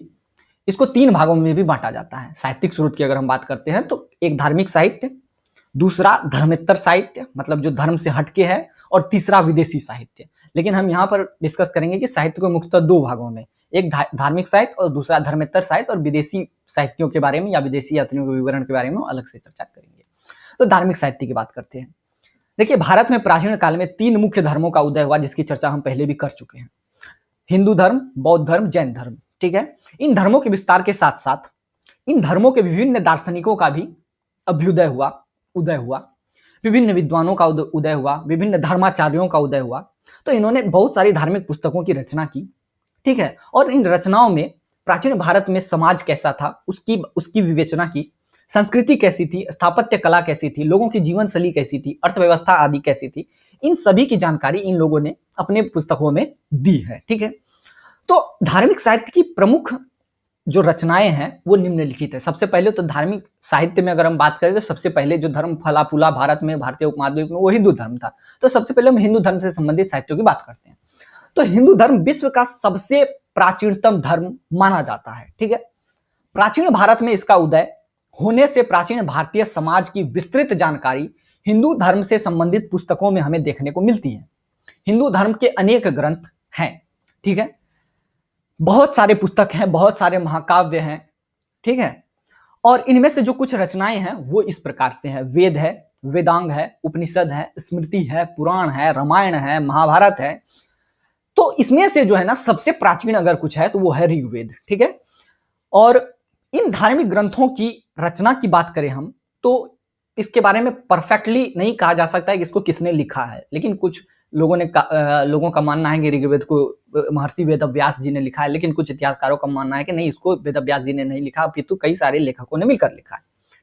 इसको तीन भागों में भी बांटा जाता है। साहित्यिक स्रोत की अगर हम बात करते हैं तो एक धार्मिक साहित्य, दूसरा धर्मेत्तर साहित्य मतलब जो धर्म से हटके है, और तीसरा विदेशी साहित्य। लेकिन हम यहाँ पर डिस्कस करेंगे कि साहित्य को मुख्यतः दो भागों में, एक धार्मिक साहित्य और दूसरा धर्मेत्तर साहित्य, और विदेशी साहित्यों के बारे में या विदेशी यात्रियों के विवरण के बारे में अलग से चर्चा करेंगे। तो धार्मिक साहित्य की बात करते हैं। देखिए, भारत में प्राचीन काल में तीन मुख्य धर्मों का उदय हुआ, जिसकी चर्चा हम पहले भी कर चुके हैं। हिंदू धर्म, बौद्ध धर्म, जैन धर्म। ठीक है, इन धर्मों के विस्तार के साथ साथ इन धर्मों के विभिन्न दार्शनिकों का भी अभ्युदय हुआ, उदय हुआ, विभिन्न विद्वानों का उदय हुआ, विभिन्न धर्माचार्यों का उदय हुआ। तो इन्होंने बहुत सारी धार्मिक पुस्तकों की रचना की। ठीक है, और इन रचनाओं में प्राचीन भारत में समाज कैसा था उसकी उसकी विवेचना की, संस्कृति कैसी थी, स्थापत्य कला कैसी थी, लोगों की जीवन शैली कैसी थी, अर्थव्यवस्था आदि कैसी थी, इन सभी की जानकारी इन लोगों ने अपने पुस्तकों में दी है। ठीक है, तो धार्मिक साहित्य की प्रमुख जो रचनाएं हैं वो निम्नलिखित है। सबसे पहले तो धार्मिक साहित्य में अगर हम बात करें तो सबसे पहले जो धर्म फला फूला भारत में, भारतीय उपमहाद्वीप में, वो हिंदू धर्म था। तो सबसे पहले हम हिंदू धर्म से संबंधित साहित्यों की बात करते हैं। तो हिंदू धर्म विश्व का सबसे प्राचीनतम धर्म माना जाता है। ठीक है, प्राचीन भारत में इसका उदय होने से प्राचीन भारतीय समाज की विस्तृत जानकारी हिंदू धर्म से संबंधित पुस्तकों में हमें देखने को मिलती है। हिंदू धर्म के अनेक ग्रंथ हैं। ठीक है, बहुत सारे पुस्तक हैं, बहुत सारे महाकाव्य हैं। ठीक है, और इनमें से जो कुछ रचनाएं हैं वो इस प्रकार से हैं। वेद है, वेदांग है, उपनिषद है, स्मृति है, पुराण है, रामायण है, महाभारत है। तो इसमें से जो है ना सबसे प्राचीन अगर कुछ है तो वो है ऋग्वेद। ठीक है, और इन धार्मिक ग्रंथों की रचना की बात करें हम तो इसके बारे में परफेक्टली नहीं कहा जा सकता है कि इसको किसने लिखा है, लेकिन कुछ लोगों का मानना है कि ऋग्वेद को महर्षि वेदव्यास जी ने लिखा है, लेकिन कुछ इतिहासकारों का मानना है कि नहीं, इसको वेदव्यास जी ने नहीं लिखा, अपितु कई सारे लेखकों ने मिलकर लिखा है।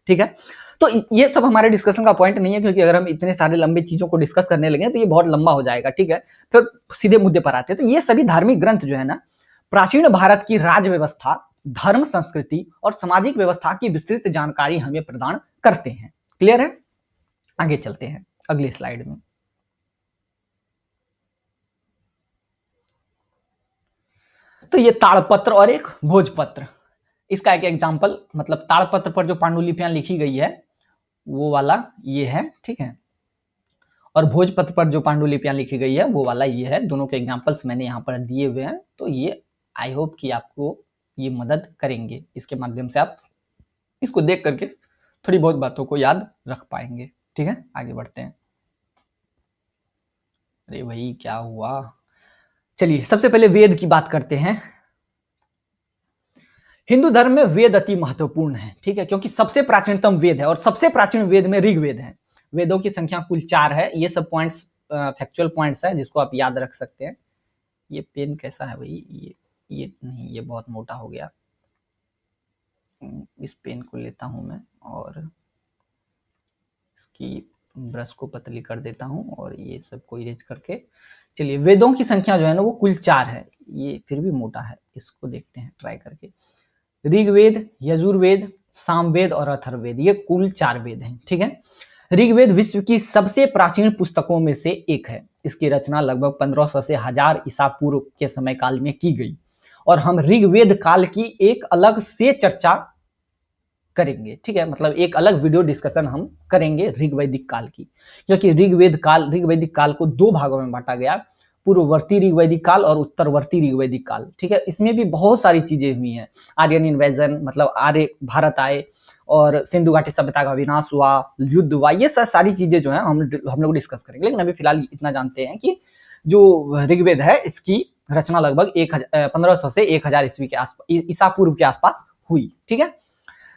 ठीक है, तो ये सब हमारे डिस्कशन का पॉइंट नहीं है, क्योंकि अगर हम इतने सारे लंबे चीजों को डिस्कस करने लगे तो ये बहुत लंबा हो जाएगा। ठीक है, फिर सीधे मुद्दे पर आते हैं। तो ये सभी धार्मिक ग्रंथ जो है ना प्राचीन भारत की राज व्यवस्था, धर्म, संस्कृति और सामाजिक व्यवस्था की विस्तृत जानकारी हमें प्रदान करते हैं। क्लियर है? आगे चलते हैं अगली स्लाइड में। तो ये ताड़पत्र और एक भोजपत्र, इसका एक एग्जाम्पल, मतलब ताड़पत्र पर जो पांडुलिपियां लिखी गई है वो वाला ये है। ठीक है, और भोजपत्र पर जो पांडुलिपियां लिखी गई है वो वाला ये है। दोनों के एग्जाम्पल्स मैंने यहाँ पर दिए हुए हैं, तो ये आई होप कि आपको ये मदद करेंगे। इसके माध्यम से आप इसको देख करके थोड़ी बहुत बातों को याद रख पाएंगे। ठीक है, आगे बढ़ते हैं। अरे भाई क्या हुआ, चलिए सबसे पहले वेद की बात करते हैं। हिंदू धर्म में वेद अति महत्वपूर्ण है, ठीक है, क्योंकि सबसे प्राचीनतम वेद है और सबसे प्राचीन वेद में ऋग्वेद है। वेदों की संख्या कुल 4 है। ये सब पॉइंट्स फैक्चुअल पॉइंट्स है जिसको आप याद रख सकते हैं। ये पेन कैसा है भाई, ये नहीं, ये बहुत मोटा हो गया। इस पेन को लेता हूं मैं और इसकी ब्रश को पतली कर देता हूं और ये सब को इरेज करके। चलिए, वेदों की संख्या जो है ना वो कुल 4 है। ये फिर भी मोटा है, इसको देखते हैं ट्राई करके। ऋग्वेद, यजुर्वेद, सामवेद और अथर्ववेद, ये कुल 4 वेद हैं। ठीक है, ऋग्वेद विश्व की सबसे प्राचीन पुस्तकों में से एक है। इसकी रचना लगभग 1500 से 1000 ईसा पूर्व के समय काल में की गई और हम ऋग्वेद काल की एक अलग से चर्चा करेंगे। ठीक है, मतलब एक अलग वीडियो डिस्कशन हम करेंगे ऋग्वैदिक काल की, क्योंकि ऋग्वैदिक काल को 2 भागों में बांटा गया, पूर्ववर्ती ऋग्वैदिक काल और उत्तरवर्ती ऋग्वैदिक काल। ठीक है, इसमें भी बहुत सारी चीजें हुई हैं। आर्यन इन्वेजन, मतलब आर्य भारत आए और सिंधु घाटी सभ्यता का विनाश हुआ, युद्ध हुआ, ये सारी चीजें जो है हम लोग डिस्कस करेंगे। लेकिन अभी फिलहाल इतना जानते हैं कि जो ऋग्वेद है इसकी रचना लगभग 1500 से 1000 ईस्वी के आसपास, ईसा पूर्व के आसपास हुई। ठीक है,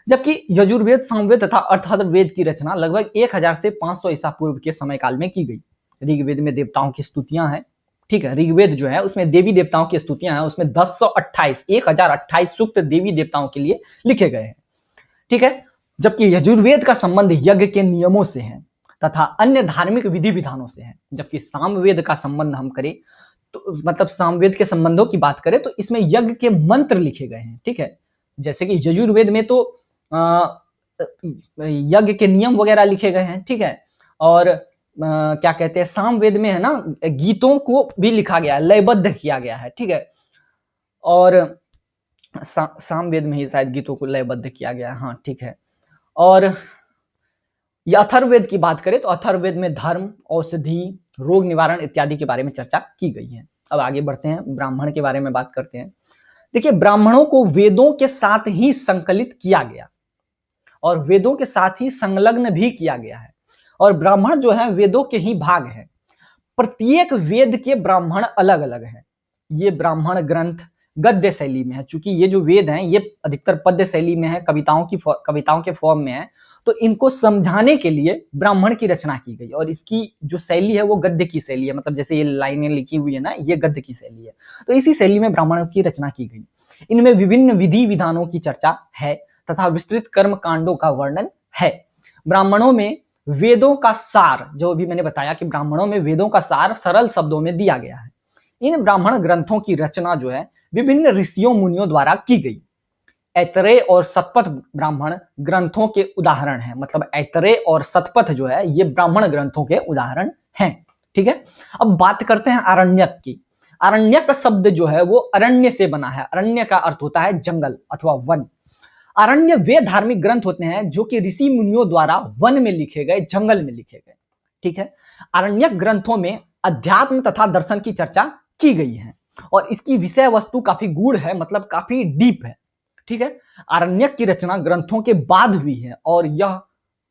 जबकि यजुर्वेद, सामवेद तथा अथर्ववेद की रचना लगभग 1000 से 500 ईसा पूर्व के समय काल में की गई। ऋग्वेद में देवताओं की स्तुतियां हैं। ठीक है, ऋग्वेद जो है उसमें देवी देवताओं की स्तुतियां हैं, उसमें 1028 सूक्त देवी देवताओं के लिए लिखे गए हैं। ठीक है, जबकि यजुर्वेद का संबंध यज्ञ के नियमों से है तथा अन्य धार्मिक विधि विधानों से है। जबकि सामवेद का संबंध हम करें तो, मतलब सामवेद के संबंधों की बात करें तो इसमें यज्ञ के मंत्र लिखे गए हैं। ठीक है, जैसे कि यजुर्वेद में तो यज्ञ के नियम वगैरह लिखे गए हैं। ठीक है, और क्या कहते हैं, सामवेद में है ना गीतों को भी लिखा गया है, लयबद्ध किया गया है। ठीक है, और सामवेद में ही शायद गीतों को लयबद्ध किया गया है। हाँ ठीक है, और अथर्ववेद की बात करें तो अथर्ववेद में धर्म, औषधि, रोग निवारण इत्यादि के बारे में चर्चा की गई है। अब आगे बढ़ते हैं, ब्राह्मण के बारे में बात करते हैं। देखिए, ब्राह्मणों को वेदों के साथ ही संकलित किया गया और वेदों के साथ ही संलग्न भी किया गया है, और ब्राह्मण जो है वेदों के ही भाग है। प्रत्येक वेद के ब्राह्मण अलग अलग हैं। ये ब्राह्मण ग्रंथ गद्य शैली में है, चूंकि ये जो वेद हैं ये अधिकतर पद्य शैली में है, कविताओं के फॉर्म में है, तो इनको समझाने के लिए ब्राह्मण की रचना की गई। और इसकी जो शैली है वो गद्य की शैली है, मतलब जैसे ये लाइनें लिखी हुई है ना, ये गद्य की शैली है, तो इसी शैली में ब्राह्मण की रचना की गई। इनमें विभिन्न विधि विधानों की चर्चा है तथा विस्तृत कर्म कांडों का वर्णन है। ब्राह्मणों में वेदों का सार, जो भी मैंने बताया कि ब्राह्मणों में वेदों का सार सरल शब्दों में दिया गया है। इन ब्राह्मण ग्रंथों की रचना जो है विभिन्न ऋषियों मुनियों द्वारा की गई। ऐतरेय और शतपथ ब्राह्मण ग्रंथों के उदाहरण हैं, मतलब ऐतरेय और शतपथ जो है ये ब्राह्मण ग्रंथों के उदाहरण हैं। ठीक है, अब बात करते हैं आरण्यक की। आरण्यक शब्द जो है वो अरण्य से बना है। अरण्य का अर्थ होता है जंगल अथवा वन। अरण्य वे धार्मिक ग्रंथ होते हैं जो कि ऋषि मुनियों द्वारा वन में लिखे गए, जंगल में लिखे गए। ठीक है, आरण्यक ग्रंथों में अध्यात्म तथा दर्शन की चर्चा की गई है और इसकी विषय वस्तु काफी गूढ़ है, मतलब काफी डीप है। ठीक है, आरण्यक की रचना ग्रंथों के बाद हुई है और यह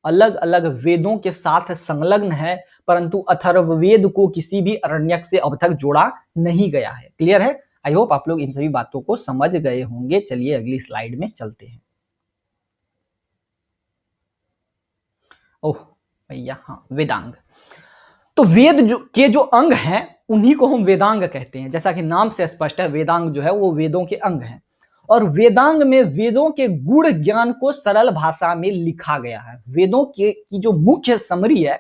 अलग अलग वेदों के साथ संलग्न है, परंतु अथर्ववेद को किसी भी अरण्यक से अब तक जोड़ा नहीं गया है। क्लियर है? आई होप आप लोग इन सभी बातों को समझ गए होंगे। चलिए अगली स्लाइड में चलते हैं। ओह भैया, हाँ, वेदांग। तो वेद जो अंग हैं उन्हीं को हम वेदांग कहते हैं। जैसा कि नाम से स्पष्ट है, वेदांग जो है वो वेदों के अंग हैं और वेदांग में वेदों के गूढ़ ज्ञान को सरल भाषा में लिखा गया है। वेदों की जो मुख्य समरी है,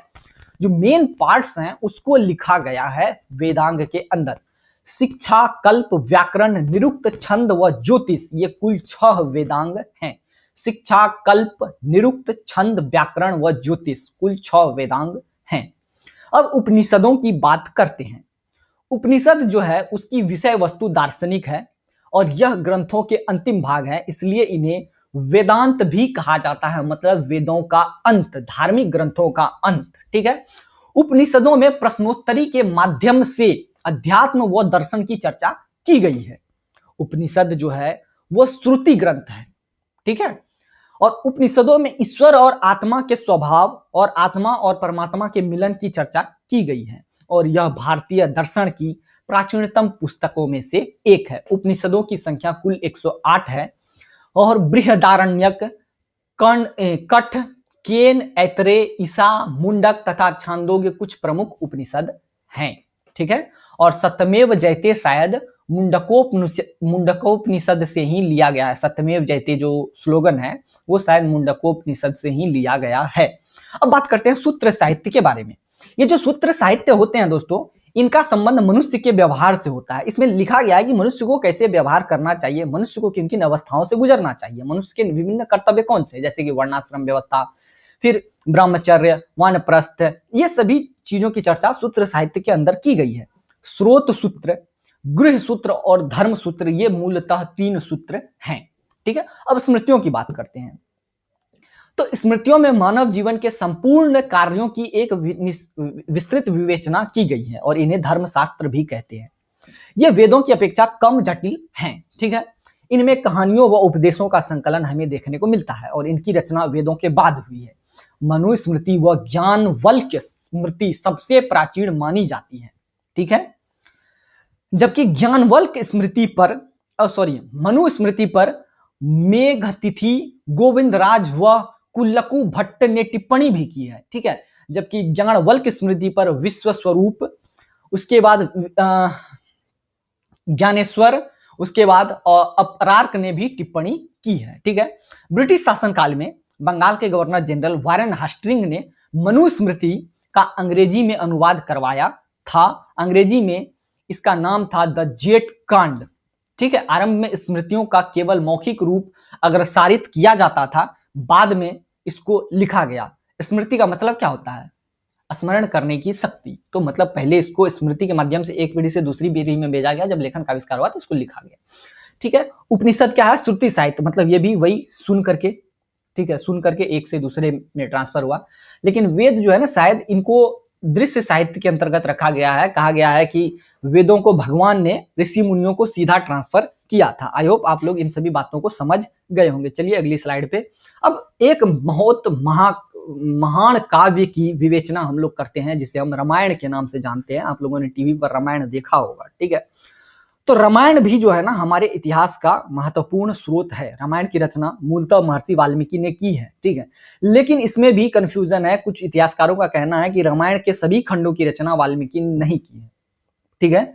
जो मेन पार्ट्स हैं, उसको लिखा गया है वेदांग के अंदर। शिक्षा, कल्प, व्याकरण, निरुक्त, छंद व ज्योतिष, ये कुल 6 वेदांग हैं। शिक्षा, कल्प, निरुक्त, छंद, व्याकरण व ज्योतिष, कुल 6 वेदांग हैं। अब उपनिषदों की बात करते हैं। उपनिषद जो है उसकी विषय वस्तु दार्शनिक है और यह ग्रंथों के अंतिम भाग है, इसलिए इन्हें वेदांत भी कहा जाता है, मतलब वेदों का अंत, धार्मिक ग्रंथों का अंत। ठीक है, उपनिषदों में प्रश्नोत्तरी के माध्यम से अध्यात्म व दर्शन की चर्चा की गई है। उपनिषद जो है वो श्रुति ग्रंथ है। ठीक है, और उपनिषदों में ईश्वर और आत्मा के स्वभाव और आत्मा और परमात्मा के मिलन की चर्चा की गई है और यह भारतीय दर्शन की प्राचीनतम पुस्तकों में से एक है। उपनिषदों की संख्या कुल 108 है और बृहदारण्यक, कठ, केन, ऐतरेय, ईसा, मुंडक तथा छांदोग्य कुछ प्रमुख उपनिषद हैं। ठीक है, और सत्यमेव जयते शायद मुंडकोपनिषद से ही लिया गया है। सत्यमेव जयते जो स्लोगन है वो शायद मुंडकोपनिषद से ही लिया गया है। अब बात करते हैं सूत्र साहित्य के बारे में। ये जो सूत्र साहित्य होते हैं दोस्तों, इनका संबंध मनुष्य के व्यवहार से होता है। इसमें लिखा गया है कि मनुष्य को कैसे व्यवहार करना चाहिए, मनुष्य को किन किन अवस्थाओं से गुजरना चाहिए, मनुष्य के विभिन्न कर्तव्य कौन से, जैसे कि वर्णाश्रम व्यवस्था, फिर ब्रह्मचर्य, वानप्रस्थ, ये सभी चीजों की चर्चा सूत्र साहित्य के अंदर की गई है। स्रोत सूत्र, गृह सूत्र और धर्म सूत्र, ये मूलतः 3 सूत्र हैं। ठीक है, अब स्मृतियों की बात करते हैं। तो स्मृतियों में मानव जीवन के संपूर्ण कार्यों की एक विस्तृत विवेचना की गई है और इन्हें धर्मशास्त्र भी कहते हैं। ये वेदों की अपेक्षा कम जटिल हैं। ठीक है, इनमें कहानियों व उपदेशों का संकलन हमें देखने को मिलता है और इनकी रचना वेदों के बाद हुई है। मनुस्मृति व ज्ञानवल्क्य स्मृति सबसे प्राचीन मानी जाती है। ठीक है, जबकि ज्ञानवल्क्य स्मृति पर मनुस्मृति पर मेघतिथि, गोविंदराज व कुल्लकु भट्ट ने टिप्पणी भी की है। ठीक है, जबकि ज्ञानवल्क्य स्मृति पर विश्व स्वरूप, उसके बाद ज्ञानेश्वर, उसके बाद अपरार्क ने भी टिप्पणी की है। ठीक है, ब्रिटिश शासनकाल में बंगाल के गवर्नर जनरल वारेन हास्टिंग ने मनुस्मृति का अंग्रेजी में अनुवाद करवाया था। अंग्रेजी में इसका नाम था द जेट कांड। ठीक है, आरंभ में स्मृतियों का केवल मौखिक रूप अग्रसारित किया जाता था, बाद में इसको लिखा गया। स्मृति का मतलब क्या होता है? स्मरण करने की शक्ति। तो मतलब पहले इसको स्मृति के माध्यम से एक पीढ़ी से दूसरी पीढ़ी में भेजा गया, जब लेखन का आविष्कार हुआ तो इसको लिखा गया। ठीक है, उपनिषद क्या है? श्रुति साहित्य, मतलब ये भी वही सुन करके, ठीक है, सुन करके एक से दूसरे में ट्रांसफर हुआ। लेकिन वेद जो है ना, शायद इनको दृश्य साहित्य के अंतर्गत रखा गया है। कहा गया है कि वेदों को भगवान ने ऋषि मुनियों को सीधा ट्रांसफर किया था। आई होप आप लोग इन सभी बातों को समझ गए होंगे। चलिए अगली स्लाइड पे। अब एक बहुत महान काव्य की विवेचना हम लोग करते हैं, जिसे हम रामायण के नाम से जानते हैं। आप लोगों ने टीवी पर रामायण देखा होगा। ठीक है, तो रामायण भी जो है ना, हमारे इतिहास का महत्वपूर्ण स्रोत है। रामायण की रचना मूलतः महर्षि वाल्मीकि ने की है। ठीक है, लेकिन इसमें भी कंफ्यूजन है। कुछ इतिहासकारों का कहना है कि रामायण के सभी खंडों की रचना वाल्मीकि ने नहीं की है। ठीक है,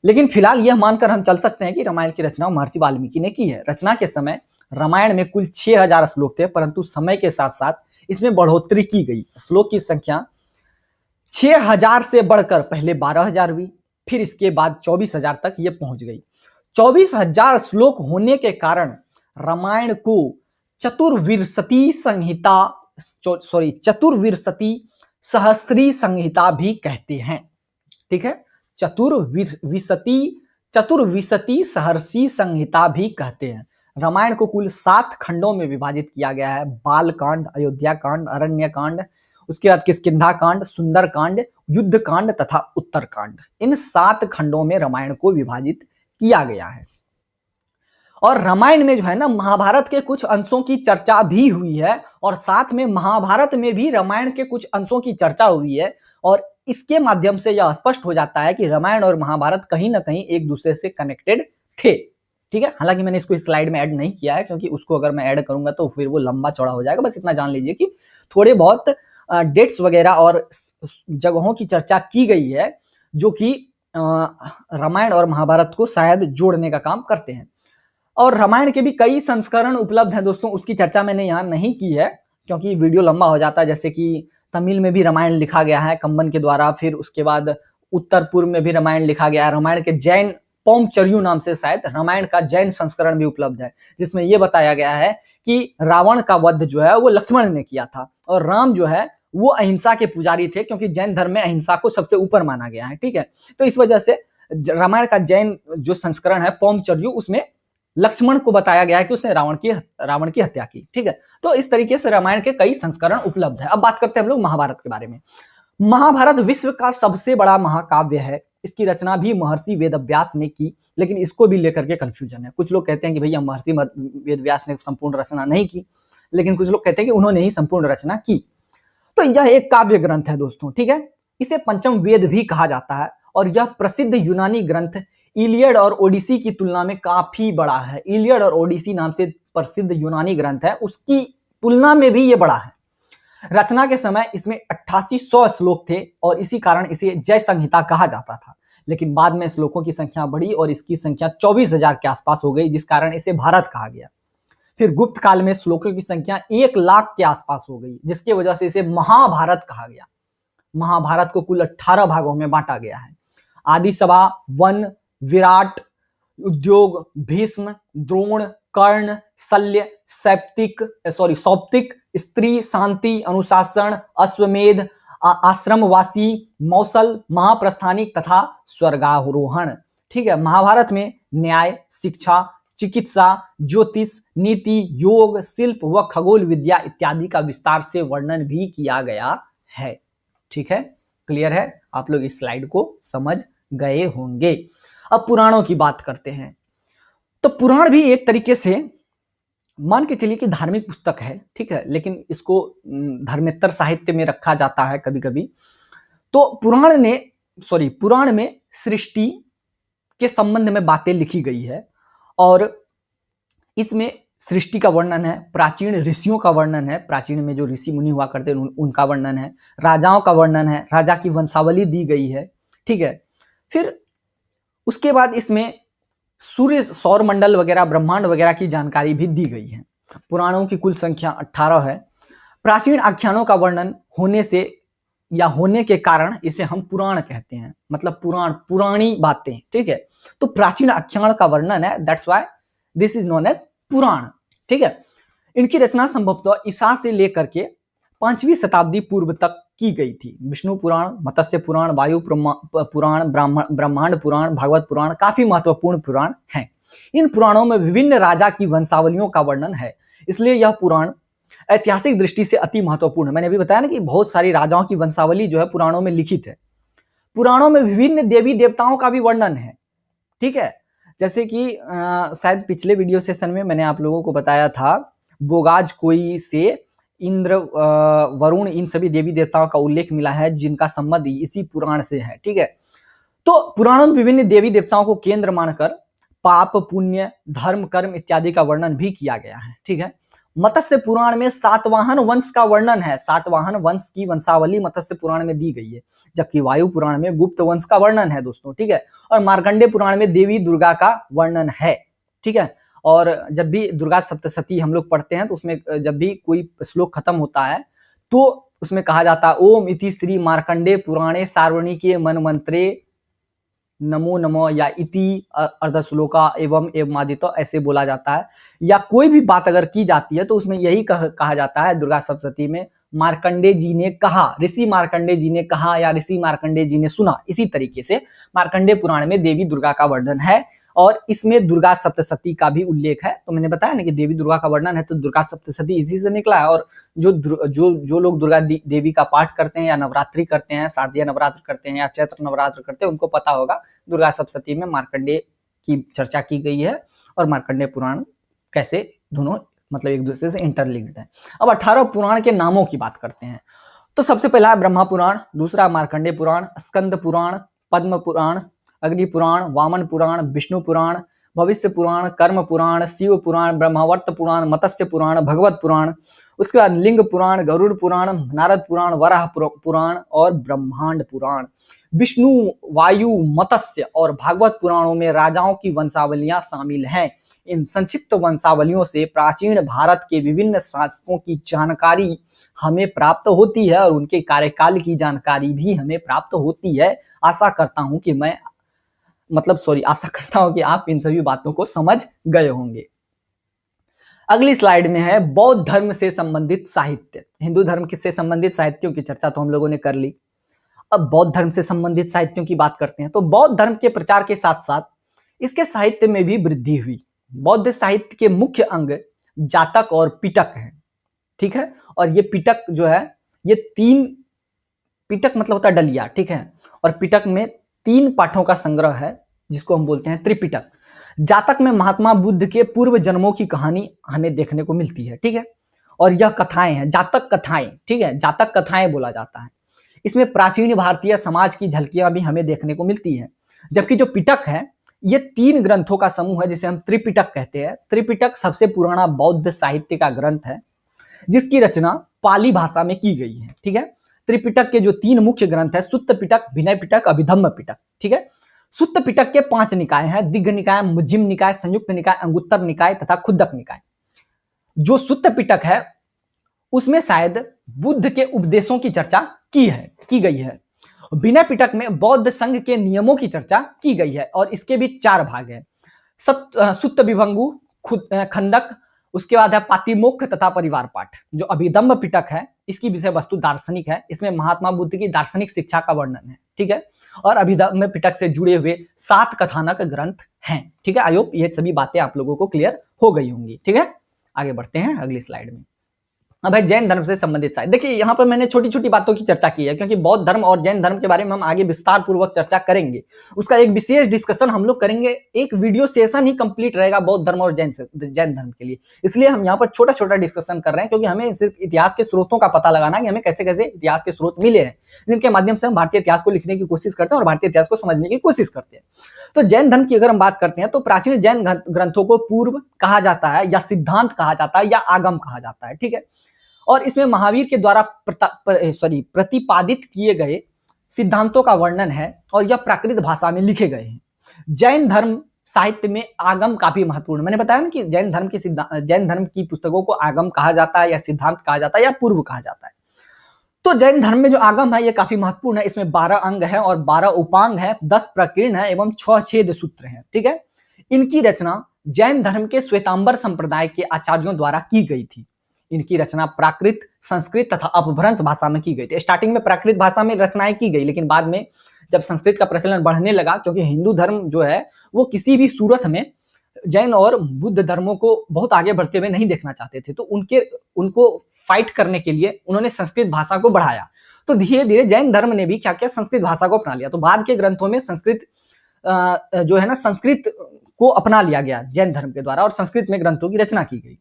लेकिन फिलहाल यह मानकर हम चल सकते हैं कि रामायण की रचना महर्षि वाल्मीकि ने की है। रचना के समय रामायण में कुल 6000 श्लोक थे, परंतु समय के साथ साथ इसमें बढ़ोतरी की गई। श्लोक की संख्या 6000 से बढ़कर पहले 12000 हुई, फिर इसके बाद 24000 तक ये पहुंच गई। 24000 श्लोक होने के कारण रामायण को चतुर्विंशति सहस्री संहिता भी कहते हैं। ठीक है, चतुर्विंशति सहर्षि संहिता भी कहते हैं। रामायण को कुल 7 खंडों में विभाजित किया गया है। बाल कांड, अयोध्या कांड, अरण्य कांड, उसके बाद किष्किंधा कांड, सुंदर कांड, युद्ध कांड तथा उत्तर कांड। इन 7 खंडों में रामायण को विभाजित किया गया है। और रामायण में जो है ना, महाभारत के कुछ अंशों की चर्चा भी हुई है और साथ में महाभारत में भी रामायण के कुछ अंशों की चर्चा हुई है। और इसके माध्यम से यह स्पष्ट हो जाता है कि रामायण और महाभारत कहीं ना कहीं एक दूसरे से कनेक्टेड थे। ठीक है, हालांकि मैंने इसको इस स्लाइड में ऐड नहीं किया है, क्योंकि उसको अगर मैं ऐड करूंगा तो फिर वो लंबा चौड़ा हो जाएगा। बस इतना जान लीजिए कि थोड़े बहुत डेट्स वगैरह और जगहों की चर्चा की गई है, जो कि रामायण और महाभारत को शायद जोड़ने का काम करते हैं। और रामायण के भी कई संस्करण उपलब्ध हैं दोस्तों, उसकी चर्चा मैंने यहाँ नहीं की है क्योंकि वीडियो लंबा हो जाता है। जैसे कि तमिल में भी रामायण लिखा गया है कम्बन के द्वारा, फिर उसके बाद उत्तर पूर्व में भी रामायण लिखा गया है। रामायण के जैन पौमचर्यू नाम से शायद रामायण का जैन संस्करण भी उपलब्ध है, जिसमें यह बताया गया है कि रावण का वध जो है वो लक्ष्मण ने किया था और राम जो है वो अहिंसा के पुजारी थे, क्योंकि जैन धर्म में अहिंसा को सबसे ऊपर माना गया है। ठीक है, तो इस वजह से रामायण का जैन जो संस्करण है पौमचर्यू, उसमें लक्ष्मण को बताया गया है कि उसने रावण की हत्या की। ठीक है, तो इस तरीके से रामायण के कई संस्करण उपलब्ध है। अब बात करते हैं हम लोग महाभारत के बारे में। महाभारत विश्व का सबसे बड़ा महाकाव्य है। इसकी रचना भी महर्षि वेदव्यास ने की, लेकिन इसको भी लेकर के कंफ्यूजन है। कुछ लोग कहते हैं कि भैया महर्षि वेदव्यास ने संपूर्ण रचना नहीं की, लेकिन कुछ लोग कहते हैं कि उन्होंने ही संपूर्ण रचना की। तो यह एक काव्य ग्रंथ है दोस्तों, ठीक है। इसे पंचम वेद भी कहा जाता है और यह प्रसिद्ध यूनानी ग्रंथ इलियड और ओडिसी की तुलना में काफी बड़ा है। इलियड और ओडिसी नाम से प्रसिद्ध यूनानी ग्रंथ है, उसकी तुलना में भी ये बड़ा है। रचना के समय इसमें 8800 श्लोक थे और इसी कारण इसे जय संहिता कहा जाता था। लेकिन बाद में श्लोकों की संख्या बढ़ी और इसकी संख्या 24,000 के आसपास हो गई, जिस कारण इसे भारत कहा गया। फिर गुप्त काल में श्लोकों की संख्या 1 लाख के आसपास हो गई, जिसकी वजह से इसे महाभारत कहा गया। महाभारत को कुल 18 भागों में बांटा गया है। आदि सभा, वन, विराट, उद्योग, भीष्म, द्रोण, कर्ण, शल्य, सौप्तिक, स्त्री, शांति, अनुशासन, अश्वमेध, आश्रमवासी, मौसल, महाप्रस्थानिक तथा स्वर्गारोहण। ठीक है। महाभारत में न्याय, शिक्षा, चिकित्सा, ज्योतिष, नीति, योग, शिल्प व खगोल विद्या इत्यादि का विस्तार से वर्णन भी किया गया है। ठीक है, क्लियर है? आप लोग इस स्लाइड को समझ गए होंगे। अब पुराणों की बात करते हैं। तो पुराण भी एक तरीके से मान के चलिए कि धार्मिक पुस्तक है, ठीक है, लेकिन इसको धर्मेतर साहित्य में रखा जाता है कभी कभी। तो पुराण में सृष्टि के संबंध में बातें लिखी गई है और इसमें सृष्टि का वर्णन है, प्राचीन ऋषियों का वर्णन है, प्राचीन में जो ऋषि मुनि हुआ करते हैं उनका वर्णन है, राजाओं का वर्णन है, राजा की वंशावली दी गई है। ठीक है। फिर उसके बाद इसमें सूर्य, सौर मंडल वगैरह, ब्रह्मांड वगैरह की जानकारी भी दी गई है। पुराणों की कुल संख्या 18 है। प्राचीन आख्यानों का वर्णन होने से या होने के कारण इसे हम पुराण कहते हैं, मतलब पुरानी बातें। ठीक है। तो प्राचीन आख्यान का वर्णन है, that's why this is known as Purana. ठीक है। इनकी रचना संभवतः ईसा से लेकर के 5वीं शताब्दी पूर्व तक की गई थी। विष्णु पुराण, मत्स्य पुराण, वायु पुराण, ब्रह्मांड पुराण, भागवत पुराण काफी महत्वपूर्ण पुराण हैं। इन पुराणों में विभिन्न राजा की वंशावलियों का वर्णन है, इसलिए यह पुराण ऐतिहासिक दृष्टि से अति महत्वपूर्ण है। मैंने अभी बताया ना कि बहुत सारी राजाओं की वंशावली जो है पुराणों में लिखित है। पुराणों में विभिन्न देवी देवताओं का भी वर्णन है। ठीक है। जैसे कि शायद पिछले वीडियो सेशन में मैंने आप लोगों को बताया था, बोगाज कोई से इंद्र, वरुण, इन सभी देवी देवताओं का उल्लेख मिला है जिनका संबंध इसी पुराण से है। ठीक है। तो पुराणों में विभिन्न देवी देवताओं को केंद्र मानकर पाप, पुण्य, धर्म, कर्म इत्यादि का वर्णन भी किया गया है। ठीक है। मत्स्य पुराण में सातवाहन वंश का वर्णन है। सातवाहन वंश की वंशावली मत्स्य पुराण में दी गई है, जबकि वायु पुराण में गुप्त वंश का वर्णन है दोस्तों। ठीक है। और मार्कंडेय पुराण में देवी दुर्गा का वर्णन है। ठीक है। और जब भी दुर्गा सप्तशती हम लोग पढ़ते हैं तो उसमें जब भी कोई श्लोक खत्म होता है तो उसमें कहा जाता है ओम इति श्री मार्कंडेय पुराणे सार्वणिके मनमंत्रे नमो नमो, या इति अर्धश्लोका एवं एवमादितो ऐसे बोला जाता है। या कोई भी बात अगर की जाती है तो उसमें यही कहा जाता है दुर्गा सप्तशती में, मार्कंडेय जी ने कहा, ऋषि मार्कंडेय जी ने कहा या ऋषि मार्कंडेय जी ने सुना। इसी तरीके से मार्कंडेय पुराण में देवी दुर्गा का वर्णन है और इसमें दुर्गा सप्तशती का भी उल्लेख है। तो मैंने बताया ना कि देवी दुर्गा का वर्णन है, तो दुर्गा सप्तशती इसी से निकला है। और जो लोग दुर्गा देवी का पाठ करते हैं या नवरात्रि करते हैं, शारदीय नवरात्र करते हैं या चैत्र नवरात्र करते हैं, उनको पता होगा दुर्गा सप्तशती में मार्कंडेय की चर्चा की गई है और मार्कंडेय पुराण कैसे दोनों मतलब एक दूसरे से इंटरलिंक्ड है। अब 18 पुराण के नामों की बात करते हैं। तो सबसे पहला है ब्रह्मा पुराण, दूसरा मार्कंडेय पुराण, स्कंद पुराण, पद्म पुराण, अग्नि पुराण, वामन पुराण, विष्णु पुराण, भविष्य पुराण, कर्म पुराण, शिव पुराण, ब्रह्मावर्त पुराण, मत्स्य पुराण, भगवत पुराण। उसके बाद लिंग पुराण, गरुड़ पुराण, नारद पुराण, वराह पुराण और ब्रह्मांड पुराण। विष्णु, वायु, मत्स्य और भागवत पुराणों में राजाओं की वंशावलियां शामिल हैं। इन संक्षिप्त वंशावलियों से प्राचीन भारत के विभिन्न शासकों की जानकारी हमें प्राप्त होती है और उनके कार्यकाल की जानकारी भी हमें प्राप्त होती है। आशा करता हूं कि आप इन सभी बातों को समझ गए होंगे। अगली स्लाइड में है बौद्ध धर्म से संबंधित साहित्य। हिंदू धर्म से संबंधित साहित्यों की चर्चा तो हम लोगों ने कर ली। अब बौद्ध धर्म से संबंधित साहित्यों की बात करते हैं। तो बौद्ध धर्म के प्रचार के साथ साथ इसके साहित्य में भी वृद्धि हुई। बौद्ध साहित्य के मुख्य अंग जातक और पिटक है। ठीक है। और ये पिटक जो है, ये 3 पिटक मतलब होता है डलिया। ठीक है। और पिटक में 3 पाठों का संग्रह है जिसको हम बोलते हैं त्रिपिटक। जातक में महात्मा बुद्ध के पूर्व जन्मों की कहानी हमें देखने को मिलती है। ठीक है। और यह कथाएं हैं, जातक कथाएं, ठीक है, जातक कथाएं बोला जाता है। इसमें प्राचीन भारतीय समाज की झलकियां भी हमें देखने को मिलती है। जबकि जो पिटक है ये 3 ग्रंथों का समूह है जिसे हम त्रिपिटक कहते हैं। त्रिपिटक सबसे पुराना बौद्ध साहित्य का ग्रंथ है जिसकी रचना पाली भाषा में की गई है, ठीक है। त्रिपिटक के जो 3 मुख्य ग्रंथ है, सुत्त पिटक, विनय पिटक, अभिधम्म पिटक, ठीक है। सुत्त पिटक के 5 निकाय हैं, दिग्घ निकाय, मध्यम निकाय, संयुक्त निकाय, अंगुत्तर निकाय तथा खुद्दक निकाय। जो सुत्त पिटक है उसमें शायद बुद्ध के उपदेशों की चर्चा की गई है। विनय पिटक में बौद्ध संघ के नियमों की चर्चा की गई है और इसके भी 4 भाग हैं, सुत्त विभंगु, खंडक, उसके बाद है पातिमोक्ष तथा परिवार पाठ। जो अभिधम्म पिटक है इसकी विषय वस्तु दार्शनिक है, इसमें महात्मा बुद्ध की दार्शनिक शिक्षा का वर्णन है, ठीक है। और अभिधम्म पिटक से जुड़े हुए 7 कथानक ग्रंथ हैं, ठीक है। आई होप ये सभी बातें आप लोगों को क्लियर हो गई होंगी, ठीक है। आगे बढ़ते हैं अगली स्लाइड में। अब है जैन धर्म से संबंधित साहित्य। देखिए यहाँ पर मैंने छोटी छोटी बातों की चर्चा की है क्योंकि बौद्ध धर्म और जैन धर्म के बारे में हम आगे विस्तार पूर्वक चर्चा करेंगे, उसका एक विशेष डिस्कशन हम लोग करेंगे, एक वीडियो सेशन ही कंप्लीट रहेगा बौद्ध धर्म और जैन धर्म के लिए। इसलिए हम यहाँ पर छोटा छोटा डिस्कशन कर रहे हैं क्योंकि हमें सिर्फ इतिहास के स्रोतों का पता लगाना है कि हमें कैसे कैसे इतिहास के स्रोत मिले हैं जिनके माध्यम से हम भारतीय इतिहास को लिखने की कोशिश करते हैं और भारतीय इतिहास को समझने की कोशिश करते हैं। तो जैन धर्म की अगर हम बात करते हैं तो प्राचीन जैन ग्रंथों को पूर्व कहा जाता है या सिद्धांत कहा जाता है या आगम कहा जाता है, ठीक है। और इसमें महावीर के द्वारा प्रतिपादित किए गए सिद्धांतों का वर्णन है और यह प्राकृत भाषा में लिखे गए हैं। जैन धर्म साहित्य में आगम काफी महत्वपूर्ण, मैंने बताया ना कि जैन धर्म की पुस्तकों को आगम कहा जाता है या सिद्धांत कहा जाता है या पूर्व कहा जाता है। तो जैन धर्म में जो आगम है यह काफी महत्वपूर्ण है। इसमें 12 अंग है और 12 उपांग है, 10 प्रकीर्ण है एवं 6 छेद सूत्र है, ठीक है। इनकी रचना जैन धर्म के श्वेतांबर संप्रदाय के आचार्यों द्वारा की गई थी। इनकी रचना प्राकृत, संस्कृत तथा अपभ्रंश भाषा में की गई थी। स्टार्टिंग में प्राकृत भाषा में रचनाएं की गई लेकिन बाद में जब संस्कृत का प्रचलन बढ़ने लगा, क्योंकि हिंदू धर्म जो है वो किसी भी सूरत में जैन और बुद्ध धर्मों को बहुत आगे बढ़ते हुए नहीं देखना चाहते थे, तो उनको फाइट करने के लिए उन्होंने संस्कृत भाषा को बढ़ाया। तो धीरे धीरे जैन धर्म ने भी क्या किया, संस्कृत भाषा को अपना लिया। तो बाद के ग्रंथों में संस्कृत जो है ना, संस्कृत को अपना लिया गया जैन धर्म के द्वारा और संस्कृत में ग्रंथों की रचना की गई।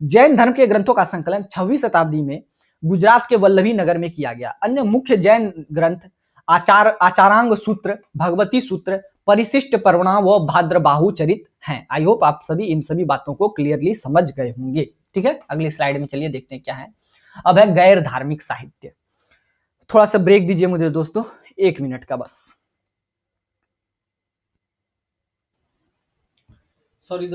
जैन धर्म के ग्रंथों का संकलन 6वीं शताब्दी में गुजरात के वल्लभी नगर में किया गया। अन्य मुख्य जैन ग्रंथ आचारांग सूत्र, भगवती सूत्र, परिशिष्ट पर्वणा व भाद्रबाहु चरित हैं। आई होप आप सभी इन सभी बातों को क्लियरली समझ गए होंगे, ठीक है। अगली स्लाइड में चलिए देखते हैं क्या है। अब है गैर धार्मिक साहित्य। थोड़ा सा ब्रेक दीजिए मुझे दोस्तों, 1 मिनट का बस। सॉरी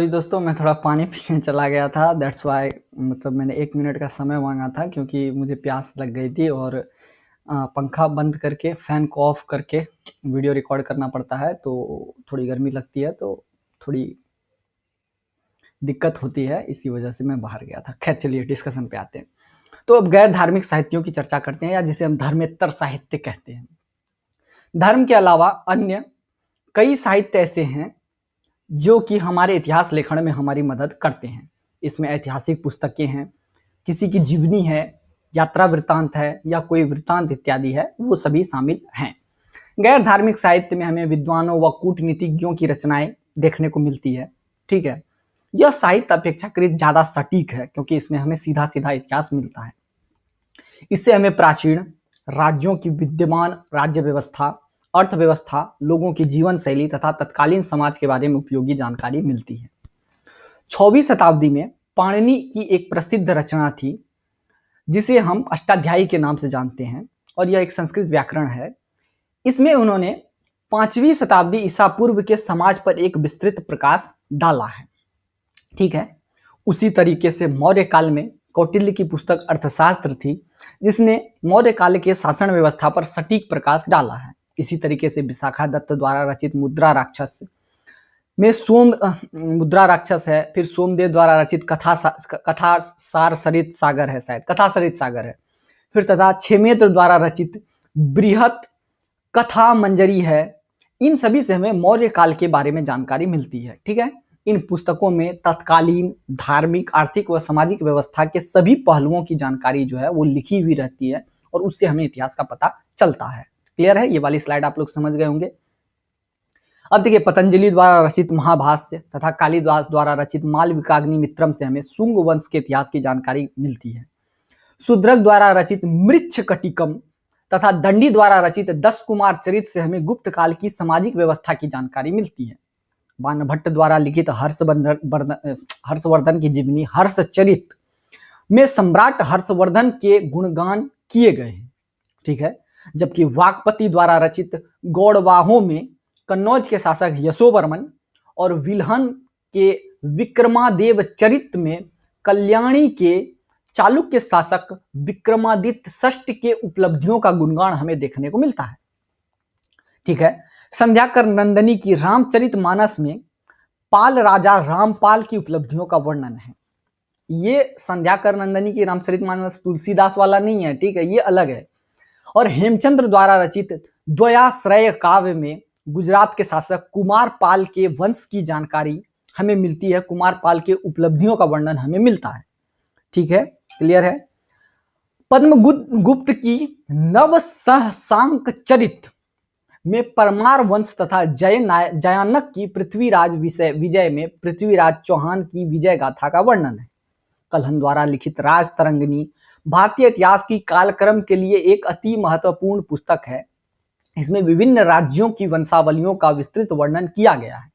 दोस्तों, मैं थोड़ा पानी पीने चला गया था, दैट्स वाई मतलब मैंने 1 मिनट का समय मांगा था क्योंकि मुझे प्यास लग गई थी और पंखा बंद करके फैन को ऑफ करके वीडियो रिकॉर्ड करना पड़ता है, तो थोड़ी गर्मी लगती है तो थोड़ी दिक्कत होती है, इसी वजह से मैं बाहर गया था। खैर चलिए डिस्कशन पे आते हैं। तो अब गैर धार्मिक साहित्यों की चर्चा करते हैं या जिसे हम धर्मेत्तर साहित्य कहते हैं। धर्म के अलावा अन्य कई साहित्य ऐसे हैं जो कि हमारे इतिहास लेखन में हमारी मदद करते हैं। इसमें ऐतिहासिक पुस्तकें हैं, किसी की जीवनी है, यात्रा वृत्तांत है या कोई वृत्तांत इत्यादि है, वो सभी शामिल हैं। गैर धार्मिक साहित्य में हमें विद्वानों व कूटनीतिज्ञों की रचनाएं देखने को मिलती है, ठीक है। यह साहित्य अपेक्षाकृत ज्यादा सटीक है क्योंकि इसमें हमें सीधा सीधा इतिहास मिलता है। इससे हमें प्राचीन राज्यों की विद्यमान राज्य व्यवस्था, अर्थव्यवस्था, लोगों की जीवन शैली तथा तत्कालीन समाज के बारे में उपयोगी जानकारी मिलती है। 6वीं शताब्दी में पाणिनि की एक प्रसिद्ध रचना थी जिसे हम अष्टाध्यायी के नाम से जानते हैं और यह एक संस्कृत व्याकरण है। इसमें उन्होंने 5वीं शताब्दी ईसा पूर्व के समाज पर एक विस्तृत प्रकाश डाला है, ठीक है। उसी तरीके से मौर्य काल में कौटिल्य की पुस्तक अर्थशास्त्र थी जिसने मौर्य काल के शासन व्यवस्था पर सटीक प्रकाश डाला है। इसी तरीके से विशाखा दत्त द्वारा रचित मुद्रा राक्षस में मुद्रा राक्षस है, फिर सोमदेव द्वारा रचित कथा सरित सागर है, शायद कथा सरित सागर है, फिर तथा क्षेमेत्र द्वारा रचित बृहत कथा मंजरी है। इन सभी से हमें मौर्य काल के बारे में जानकारी मिलती है, ठीक है। इन पुस्तकों में तत्कालीन धार्मिक, आर्थिक व सामाजिक व्यवस्था के सभी पहलुओं की जानकारी जो है वो लिखी हुई रहती है और उससे हमें इतिहास का पता चलता है। क्लियर है, ये वाली स्लाइड आप लोग समझ गए होंगे। अब देखिए, पतंजलि द्वारा रचित महाभाष्य तथा कालिदास द्वारा रचित मालविकाग्निमित्रम से हमें शुंग वंश के इतिहास की जानकारी मिलती है। शूद्रक द्वारा रचित मृच्छकटिकम तथा दंडी द्वारा रचित 10 कुमार चरित से हमें गुप्त काल की सामाजिक व्यवस्था की जानकारी मिलती है। बाणभट्ट द्वारा लिखित हर्षवर्धन की जीवनी हर्षचरित में सम्राट हर्षवर्धन के गुणगान किए गए हैं, ठीक है। जबकि वाकपति द्वारा रचित गौड़वाहों में कन्नौज के शासक यशोवर्मन और विल्हन के विक्रमादेव चरित में कल्याणी के चालुक्य शासक विक्रमादित्य षष्ठ के उपलब्धियों का गुणगान हमें देखने को मिलता है, ठीक है। संध्याकर नंदनी की रामचरितमानस में पाल राजा रामपाल की उपलब्धियों का वर्णन है। ये संध्याकर नंदनी की रामचरितमानस तुलसीदास वाला नहीं है, ठीक है, ये अलग है। और हेमचंद्र द्वारा रचित द्वयाश्रय काव्य में गुजरात के शासक कुमार पाल के वंश की जानकारी हमें मिलती है, कुमार पाल के उपलब्धियों का वर्णन हमें मिलता है, ठीक है, क्लियर है। पद्मगुप्त की नव सहसांक चरित में परमार वंश तथा जयानक की पृथ्वीराज विजय में पृथ्वीराज चौहान की विजय गाथा का वर्णन है। कलहन द्वारा लिखित राजतरंगिणी भारतीय इतिहास की कालक्रम के लिए एक अति महत्वपूर्ण पुस्तक है। इसमें विभिन्न राज्यों की वंशावलियों का विस्तृत वर्णन किया गया है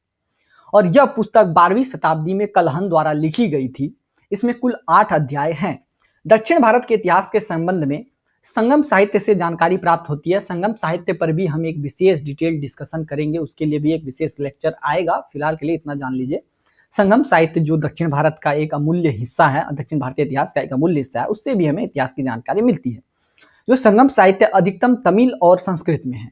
और यह पुस्तक 12वीं शताब्दी में कलहन द्वारा लिखी गई थी। इसमें कुल 8 अध्याय हैं। दक्षिण भारत के इतिहास के संबंध में संगम साहित्य से जानकारी प्राप्त होती है। संगम साहित्य पर भी हम एक विशेष डिटेल डिस्कशन करेंगे, उसके लिए भी एक विशेष लेक्चर आएगा। फिलहाल के लिए इतना जान लीजिए, संगम साहित्य जो दक्षिण भारत का एक अमूल्य हिस्सा है, दक्षिण भारतीय इतिहास का एक अमूल्य हिस्सा है, उससे भी हमें इतिहास की जानकारी मिलती है। जो संगम साहित्य अधिकतम तमिल और संस्कृत में है,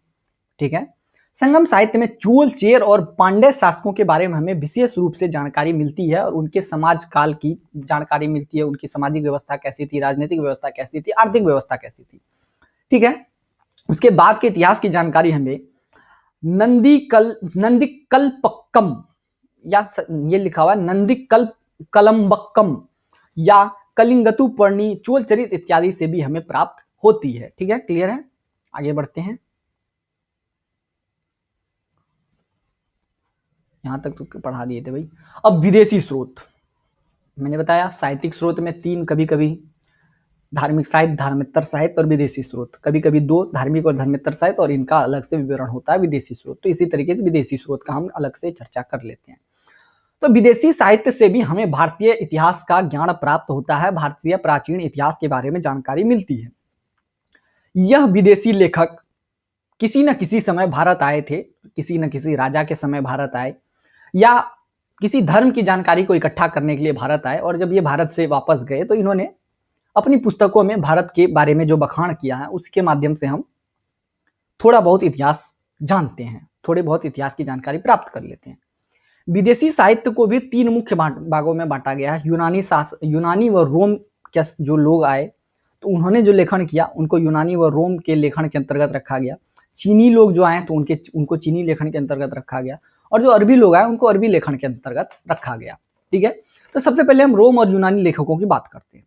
ठीक है। संगम साहित्य में चोल, चेर और पांड्य शासकों के बारे में हमें विशेष रूप से जानकारी मिलती है और उनके समाज काल की जानकारी मिलती है। उनकी सामाजिक व्यवस्था कैसी थी, राजनीतिक व्यवस्था कैसी थी, आर्थिक व्यवस्था कैसी थी, ठीक है। उसके बाद के इतिहास की जानकारी हमें नंदिकल्पक्कम या ये लिखा हुआ नंदिकल्पकलम्बक्कम या कलिंगतुपर्णी, चोल चरित इत्यादि से भी हमें प्राप्त होती है, ठीक है, क्लियर है। आगे बढ़ते हैं। यहां तक तो पढ़ा दिए थे भाई। अब विदेशी स्रोत, मैंने बताया साहित्यिक स्रोत में 3, कभी कभी धार्मिक साहित्य, धर्मेत्तर साहित्य और विदेशी स्रोत, कभी कभी 2 धार्मिक और धर्मेत्तर साहित्य और इनका अलग से विवरण होता है विदेशी स्रोत। तो इसी तरीके से विदेशी स्रोत का हम अलग से चर्चा कर लेते हैं। तो विदेशी साहित्य से भी हमें भारतीय इतिहास का ज्ञान प्राप्त होता है, भारतीय प्राचीन इतिहास के बारे में जानकारी मिलती है। यह विदेशी लेखक किसी न किसी समय भारत आए थे, किसी न किसी राजा के समय भारत आए या किसी धर्म की जानकारी को इकट्ठा करने के लिए भारत आए, और जब ये भारत से वापस गए तो इन्होंने अपनी पुस्तकों में भारत के बारे में जो बखान किया है उसके माध्यम से हम थोड़ा बहुत इतिहास जानते हैं, थोड़े बहुत इतिहास की जानकारी प्राप्त कर लेते हैं। विदेशी साहित्य को भी 3 मुख्य भागों में बांटा गया है। यूनानी व रोम के जो लोग आए तो उन्होंने जो लेखन किया उनको यूनानी व रोम के लेखन के अंतर्गत रखा गया। चीनी लोग जो आए तो उनको चीनी लेखन के अंतर्गत रखा गया, और जो अरबी लोग आए उनको अरबी लेखन के अंतर्गत रखा गया, ठीक है। तो सबसे पहले हम रोम और यूनानी लेखकों की बात करते हैं।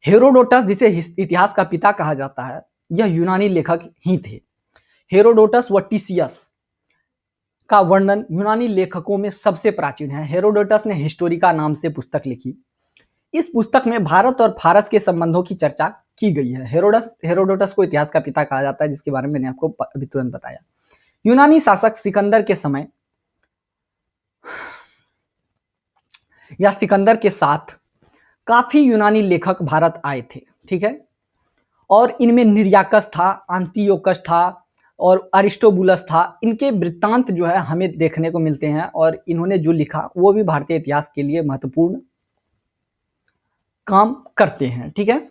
हेरोडोटस, जिसे इतिहास का पिता कहा जाता है, यह यूनानी लेखक ही थे। हेरोडोटस व टीसियस का वर्णन यूनानी लेखकों में सबसे प्राचीन है। हेरोडोटस ने हिस्टोरिका नाम से पुस्तक लिखी। इस पुस्तक में भारत और फारस के संबंधों की चर्चा की गई है। हेरोडोटस को इतिहास का पिता कहा जाता है, जिसके बारे में मैंने आपको अभी तुरंत बताया। यूनानी शासक सिकंदर के समय या सिकंदर के साथ काफी यूनानी लेखक भारत आए थे, ठीक है। और इनमें निर्याकस था, आंतियोकस था और अरिस्टोबुलस था। इनके वृत्तांत जो है हमें देखने को मिलते हैं, और इन्होंने जो लिखा वो भी भारतीय इतिहास के लिए महत्वपूर्ण काम करते हैं, ठीक है।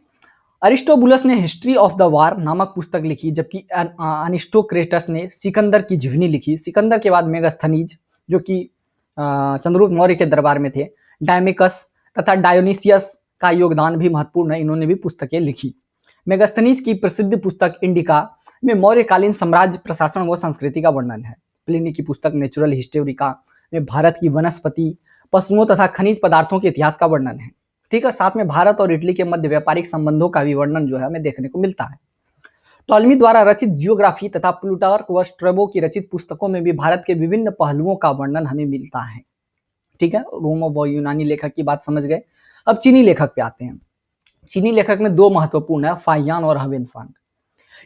अरिस्टोबुलस ने हिस्ट्री ऑफ द वार नामक पुस्तक लिखी, जबकि अनिस्टोक्रेटस ने सिकंदर की जीवनी लिखी। सिकंदर के बाद मेगास्थनीज, जो कि चंद्रगुप्त मौर्य के दरबार में थे, डायमेकस तथा डायोनिसियस का योगदान भी महत्वपूर्ण है, इन्होंने भी पुस्तकें लिखी। मेगास्थनीज की प्रसिद्ध पुस्तक इंडिका में मौर्यकालीन साम्राज्य, प्रशासन व संस्कृति का वर्णन है। प्लिनी की पुस्तक नेचुरल हिस्टोरिका में भारत की वनस्पति, पशुओं तथा खनिज पदार्थों के इतिहास का वर्णन है, ठीक है। साथ में भारत और इटली के मध्य व्यापारिक संबंधों का भी वर्णन जो है हमें देखने को मिलता है। टॉलमी द्वारा रचित जियोग्राफी तथा प्लूटार्क व स्ट्रेबो की रचित पुस्तकों में भी भारत के विभिन्न पहलुओं का वर्णन हमें मिलता है। ठीक है, रोम व यूनानी लेखक की बात समझ गए। अब चीनी लेखक पे आते हैं। चीनी लेखक में दो महत्वपूर्ण है, फाहियान और ह्वेनसांग।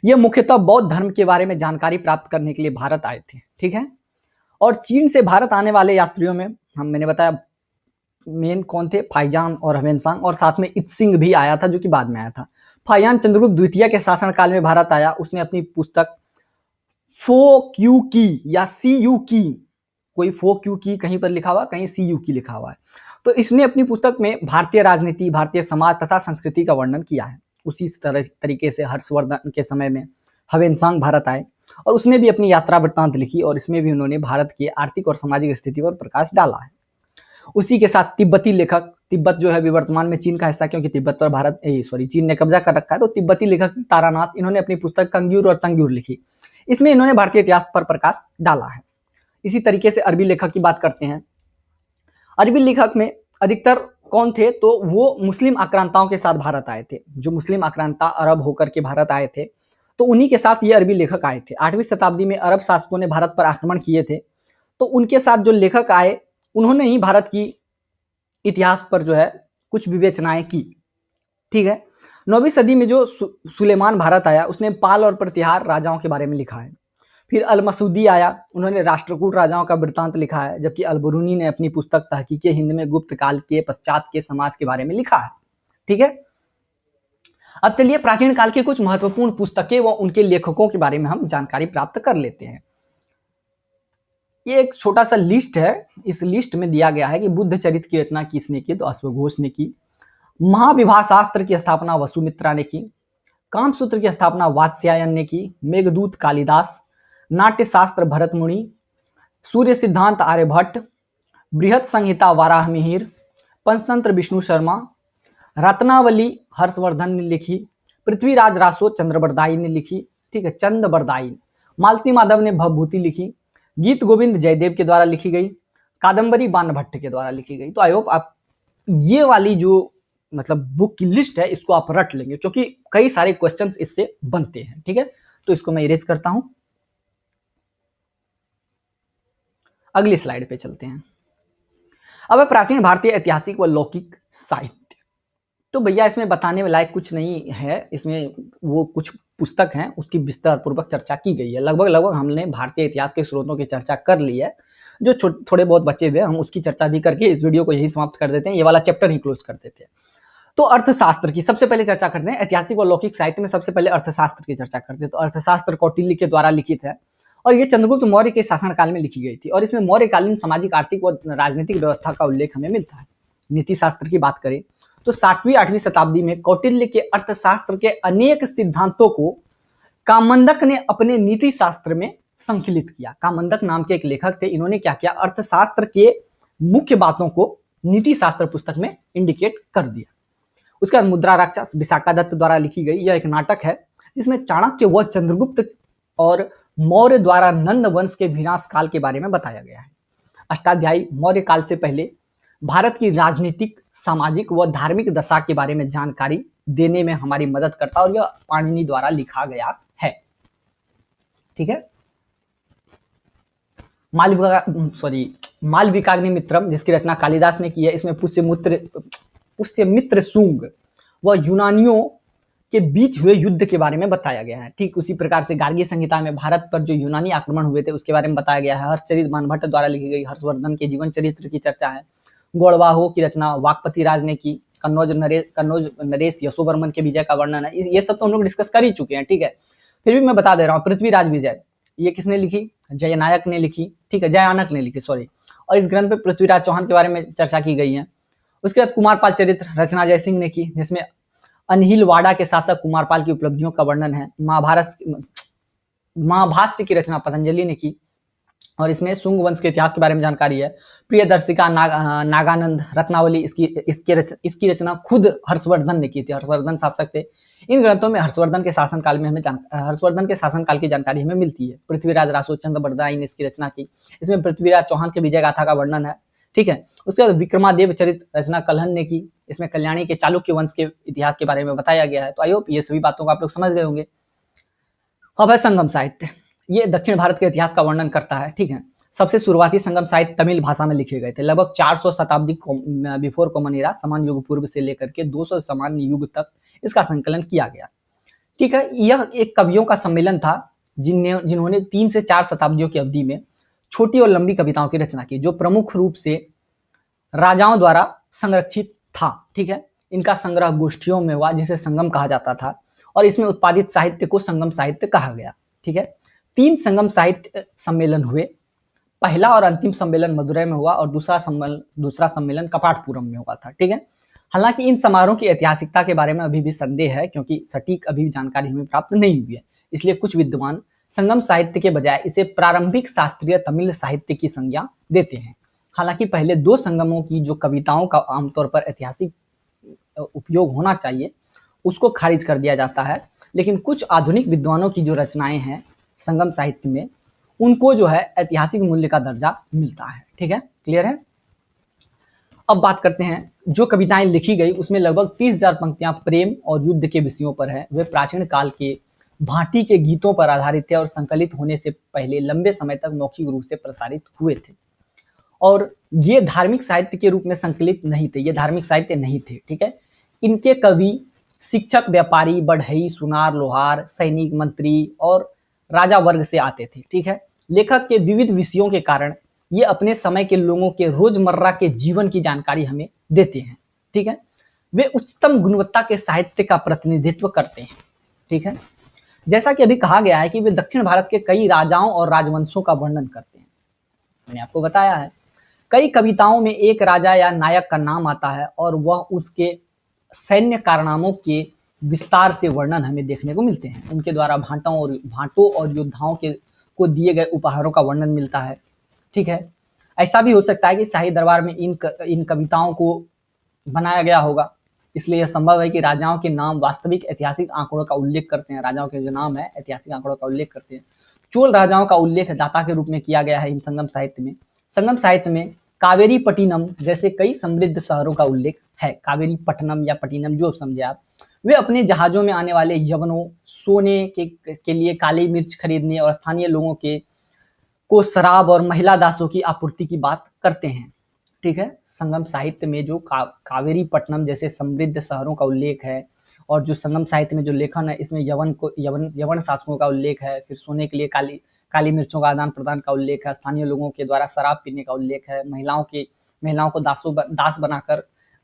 ये मुख्यतः बौद्ध धर्म के बारे में जानकारी प्राप्त करने के लिए भारत आए थे। ठीक है, और चीन से भारत आने वाले यात्रियों में मैंने बताया मेन कौन थे, फाहियान और ह्वेनसांग, और साथ में इत्सिंग भी आया था जो कि बाद में आया था। फाहियान चंद्रगुप्त द्वितीय के शासनकाल में भारत आया। उसने अपनी पुस्तक फो क्यू की या सी यू की, कोई फो क्यू की कहीं पर लिखा हुआ, कहीं सी यू की लिखा हुआ है, तो इसने अपनी पुस्तक में भारतीय राजनीति, भारतीय समाज तथा संस्कृति का वर्णन किया है। उसी तरीके से हर्षवर्धन के समय में ह्वेनसांग भारत आए और उसने भी अपनी यात्रा वृत्तांत लिखी और इसमें भी उन्होंने भारत की आर्थिक और सामाजिक स्थिति पर प्रकाश डाला है। उसी के साथ तिब्बती लेखक, तिब्बत जो है अभी वर्तमान में चीन का हिस्सा, क्योंकि तिब्बत पर चीन ने कब्जा कर रखा है, तो तिब्बती लेखक तारानाथ, इन्होंने अपनी पुस्तक कंग्यूर और तंग्यूर लिखी। इसमें इन्होंने भारतीय इतिहास पर प्रकाश डाला है। इसी तरीके से अरबी लेखक की बात करते हैं। अरबी लेखक में अधिकतर कौन थे, तो वो मुस्लिम आक्रांताओं के साथ भारत आए थे। जो मुस्लिम आक्रांता अरब होकर के भारत आए थे, तो उन्हीं के साथ ये अरबी लेखक आए थे। 8वीं शताब्दी में अरब शासकों ने भारत पर आक्रमण किए थे, तो उनके साथ जो लेखक आए उन्होंने ही भारत की इतिहास पर जो है कुछ विवेचनाएं की। ठीक है, 9वीं सदी में जो सुलेमान भारत आया, उसने पाल और प्रतिहार राजाओं के बारे में लिखा है। फिर अल मसूदी आया, उन्होंने राष्ट्रकूट राजाओं का वृत्तांत लिखा है, जबकि अल बुरूनी ने अपनी पुस्तक तहकीके हिंद में गुप्त काल के पश्चात के समाज के बारे में लिखा है। ठीक है, अब चलिए प्राचीन काल के कुछ महत्वपूर्ण पुस्तकें व उनके लेखकों के बारे में हम जानकारी प्राप्त कर लेते हैं। ये एक छोटा सा लिस्ट है। इस लिस्ट में दिया गया है कि बुद्ध चरित की रचना किसने की, तो अश्वघोष ने की। महाविवाह शास्त्र की स्थापना वसुमित्रा ने की। कामसूत्र की स्थापना वात्स्यायन ने की। मेघदूत कालिदास। नाट्य शास्त्र भरत मुनि। सूर्य सिद्धांत आर्यभट्ट। बृहत संहिता वाराह मिहिर। पंचतंत्र विष्णु शर्मा। रत्नावली हर्षवर्धन ने लिखी। पृथ्वीराज रासो चंद्रबरदाई ने लिखी। ठीक है, चंद्रबरदाई। मालती माधव ने भवभूति लिखी। गीत गोविंद जयदेव के द्वारा लिखी गई। कादंबरी बाणभट्ट के द्वारा लिखी गई। तो आई होप आप ये वाली जो मतलब बुक की लिस्ट है इसको आप रट लेंगे, क्योंकि कई सारे क्वेश्चंस इससे बनते हैं। ठीक है, तो इसको मैं इरेज करता हूं। अगली स्लाइड पे चलते हैं। अब प्राचीन भारतीय ऐतिहासिक व लौकिक साहित्य। तो भैया इसमें बताने में लायक कुछ नहीं है, इसमें वो कुछ पुस्तक हैं उसकी विस्तार पूर्वक चर्चा की गई है। लगभग हमने भारतीय इतिहास के स्रोतों की चर्चा कर ली है। जो थोड़े बहुत बचे हुए हम उसकी चर्चा भी करके इस वीडियो को यही समाप्त कर देते हैं, ये वाला चैप्टर ही क्लोज कर देते हैं। तो अर्थशास्त्र की सबसे पहले चर्चा करते हैं। ऐतिहासिक और लौकिक साहित्य में सबसे पहले अर्थशास्त्र की चर्चा करते हैं। तो अर्थशास्त्र कौटिल्य के द्वारा लिखित है और ये चंद्रगुप्त मौर्य के शासनकाल में लिखी गई थी और इसमें मौर्यकालीन सामाजिक, आर्थिक व राजनीतिक व्यवस्था का उल्लेख हमें मिलता है। नीति शास्त्र की बात करें तो 7वीं 8वीं शताब्दी में कौटिल्य के अर्थशास्त्र के अनेक सिद्धांतों को कामंदक ने अपने नीति शास्त्र में संकलित किया। कामंदक नाम के एक लेखक थे, इन्होंने क्या किया, अर्थशास्त्र के मुख्य बातों को नीति शास्त्र पुस्तक में इंडिकेट कर दिया। उसके बाद मुद्रा राक्षस विशाखा दत्त द्वारा लिखी गई यह एक नाटक है जिसमें चाणक्य व चंद्रगुप्त और मौर्य द्वारा नंद वंश के विनाश काल के बारे में बताया गया है। अष्टाध्यायी मौर्य काल से पहले भारत की राजनीतिक, सामाजिक व धार्मिक दशा के बारे में जानकारी देने में हमारी मदद करता है और यह पाणिनि द्वारा लिखा गया है। ठीक है, मालविकाग्निमित्रम जिसकी रचना कालिदास ने की है, इसमें पुष्यमित्र शुंग व यूनानियों के बीच हुए युद्ध के बारे में बताया गया है। ठीक उसी प्रकार से गार्गी संहिता में भारत पर जो यूनानी आक्रमण हुए थे उसके बारे में बताया गया है। हर्षचरित बाणभट्ट द्वारा लिखी गई हर्षवर्धन के जीवन चरित्र की चर्चा है। गौड़वाहों की रचना वाकपति राज ने की। कन्नौज नरेश यशोवर्मन के विजय का वर्णन है। ये सब तो हम लोग डिस्कस कर ही चुके हैं। ठीक है, फिर भी मैं बता दे रहा हूँ। पृथ्वीराज विजय ये किसने लिखी, जयनायक ने लिखी। ठीक है, जयानक ने लिखी, सॉरी। और इस ग्रंथ पे पृथ्वीराज चौहान के बारे में चर्चा की गई है। उसके बाद कुमारपाल चरित्र रचना जयसिंह ने की, जिसमें अनहिलवाड़ा के शासक कुमारपाल की उपलब्धियों का वर्णन है। महाभाष्य की रचना पतंजलि ने की और इसमें शुंग वंश के इतिहास के बारे में जानकारी है। प्रियदर्शिका नागानंद रत्नावली इसकी रचना खुद हर्षवर्धन ने की थी। हर्षवर्धन शासक थे। इन ग्रंथों में हर्षवर्धन के शासनकाल की जानकारी हमें मिलती है। पृथ्वीराज रासो चंद्रबरदाई ने इसकी रचना की। इसमें पृथ्वीराज चौहान के विजय गाथा का वर्णन है। ठीक है, उसके बाद विक्रमादेव चरित रचना कलहन ने की। इसमें कल्याणी के चालुक्य वंश के इतिहास के बारे में बताया गया है। तो आई होप ये सभी बातों को आप लोग समझ गए होंगे। अब है संगम साहित्य। ये दक्षिण भारत के इतिहास का वर्णन करता है, ठीक है। सबसे शुरुआती संगम साहित्य तमिल भाषा में लिखे गए थे। लगभग 400 शताब्दी बिफोर कॉमन एरा, समान युग पूर्व से लेकर के 200 समान युग तक इसका संकलन किया गया, ठीक है। यह एक कवियों का सम्मेलन था जिन्होंने 3 से 4 शताब्दियों की अवधि में छोटी और लंबी कविताओं की रचना की, जो प्रमुख रूप से राजाओं द्वारा संरक्षित था, ठीक है। इनका संग्रह गोष्ठियों में हुआ, जिसे संगम कहा जाता था, और इसमें उत्पादित साहित्य को संगम साहित्य कहा गया, ठीक है। 3 संगम साहित्य सम्मेलन हुए। पहला और अंतिम सम्मेलन मदुरै में हुआ और दूसरा सम्मेलन कपाटपुरम में हुआ था, ठीक है। हालांकि इन समारोह की ऐतिहासिकता के बारे में अभी भी संदेह है, क्योंकि सटीक अभी भी जानकारी हमें प्राप्त नहीं हुई है। इसलिए कुछ विद्वान संगम साहित्य के बजाय इसे प्रारंभिक शास्त्रीय तमिल साहित्य की संज्ञा देते हैं। हालांकि पहले 2 संगमों की जो कविताओं का आमतौर पर ऐतिहासिक उपयोग होना चाहिए, उसको खारिज कर दिया जाता है। लेकिन कुछ आधुनिक विद्वानों की जो रचनाएं हैं संगम साहित्य में, उनको जो है ऐतिहासिक मूल्य का दर्जा मिलता है, ठीक है। क्लियर है। अब बात करते हैं, जो कविताएं लिखी गई उसमें लगभग 30,000 पंक्तियां प्रेम और युद्ध के विषयों पर है। वे प्राचीन काल के भाटी के गीतों पर आधारित थे और संकलित होने से पहले लंबे समय तक मौखिक रूप से प्रसारित हुए थे, और ये धार्मिक साहित्य के रूप में संकलित नहीं थे, ये धार्मिक साहित्य नहीं थे, ठीक है। इनके कवि शिक्षक, व्यापारी, बढ़ई, सुनार, लोहार, सैनिक, मंत्री और राजा वर्ग से आते थे, ठीक है। लेखक के विविध विषयों के कारण ये अपने समय के लोगों के रोजमर्रा के जीवन की जानकारी हमें देते हैं, ठीक है। वे उच्चतम गुणवत्ता के साहित्य का प्रतिनिधित्व करते हैं, ठीक है। जैसा कि अभी कहा गया है कि वे दक्षिण भारत के कई राजाओं और राजवंशों का वर्णन करते हैं। मैंने आपको बताया है, कई कविताओं में एक राजा या नायक का नाम आता है और वह उसके सैन्य कारनामों के विस्तार से वर्णन हमें देखने को मिलते हैं। उनके द्वारा भांटों और योद्धाओं को दिए गए उपहारों का वर्णन मिलता है, ठीक है। ऐसा भी हो सकता है कि शाही दरबार में इन कविताओं को बनाया गया होगा, इसलिए यह संभव है कि राजाओं के नाम वास्तविक ऐतिहासिक आंकड़ों का उल्लेख करते हैं। राजाओं के जो नाम है ऐतिहासिक आंकड़ों का उल्लेख करते हैं। चोल राजाओं का उल्लेख दाता के रूप में किया गया है इन संगम साहित्य में। संगम साहित्य में कावेरी पट्टिनम जैसे कई समृद्ध शहरों का उल्लेख है। कावेरी पट्टनम या पट्टिनम, जो समझे आप। वे अपने जहाजों में आने वाले यवनों, सोने के लिए काली मिर्च खरीदने और स्थानीय लोगों को शराब और महिला दासों की आपूर्ति की बात करते हैं, ठीक है। संगम साहित्य में जो कावेरी पट्टनम जैसे समृद्ध शहरों का उल्लेख है, और जो संगम साहित्य में जो लेखन है इसमें यवन शासकों का उल्लेख है, फिर सोने के लिए काली मिर्चों का आदान प्रदान का उल्लेख है, स्थानीय लोगों के द्वारा शराब पीने का उल्लेख है, महिलाओं को दास बनाकर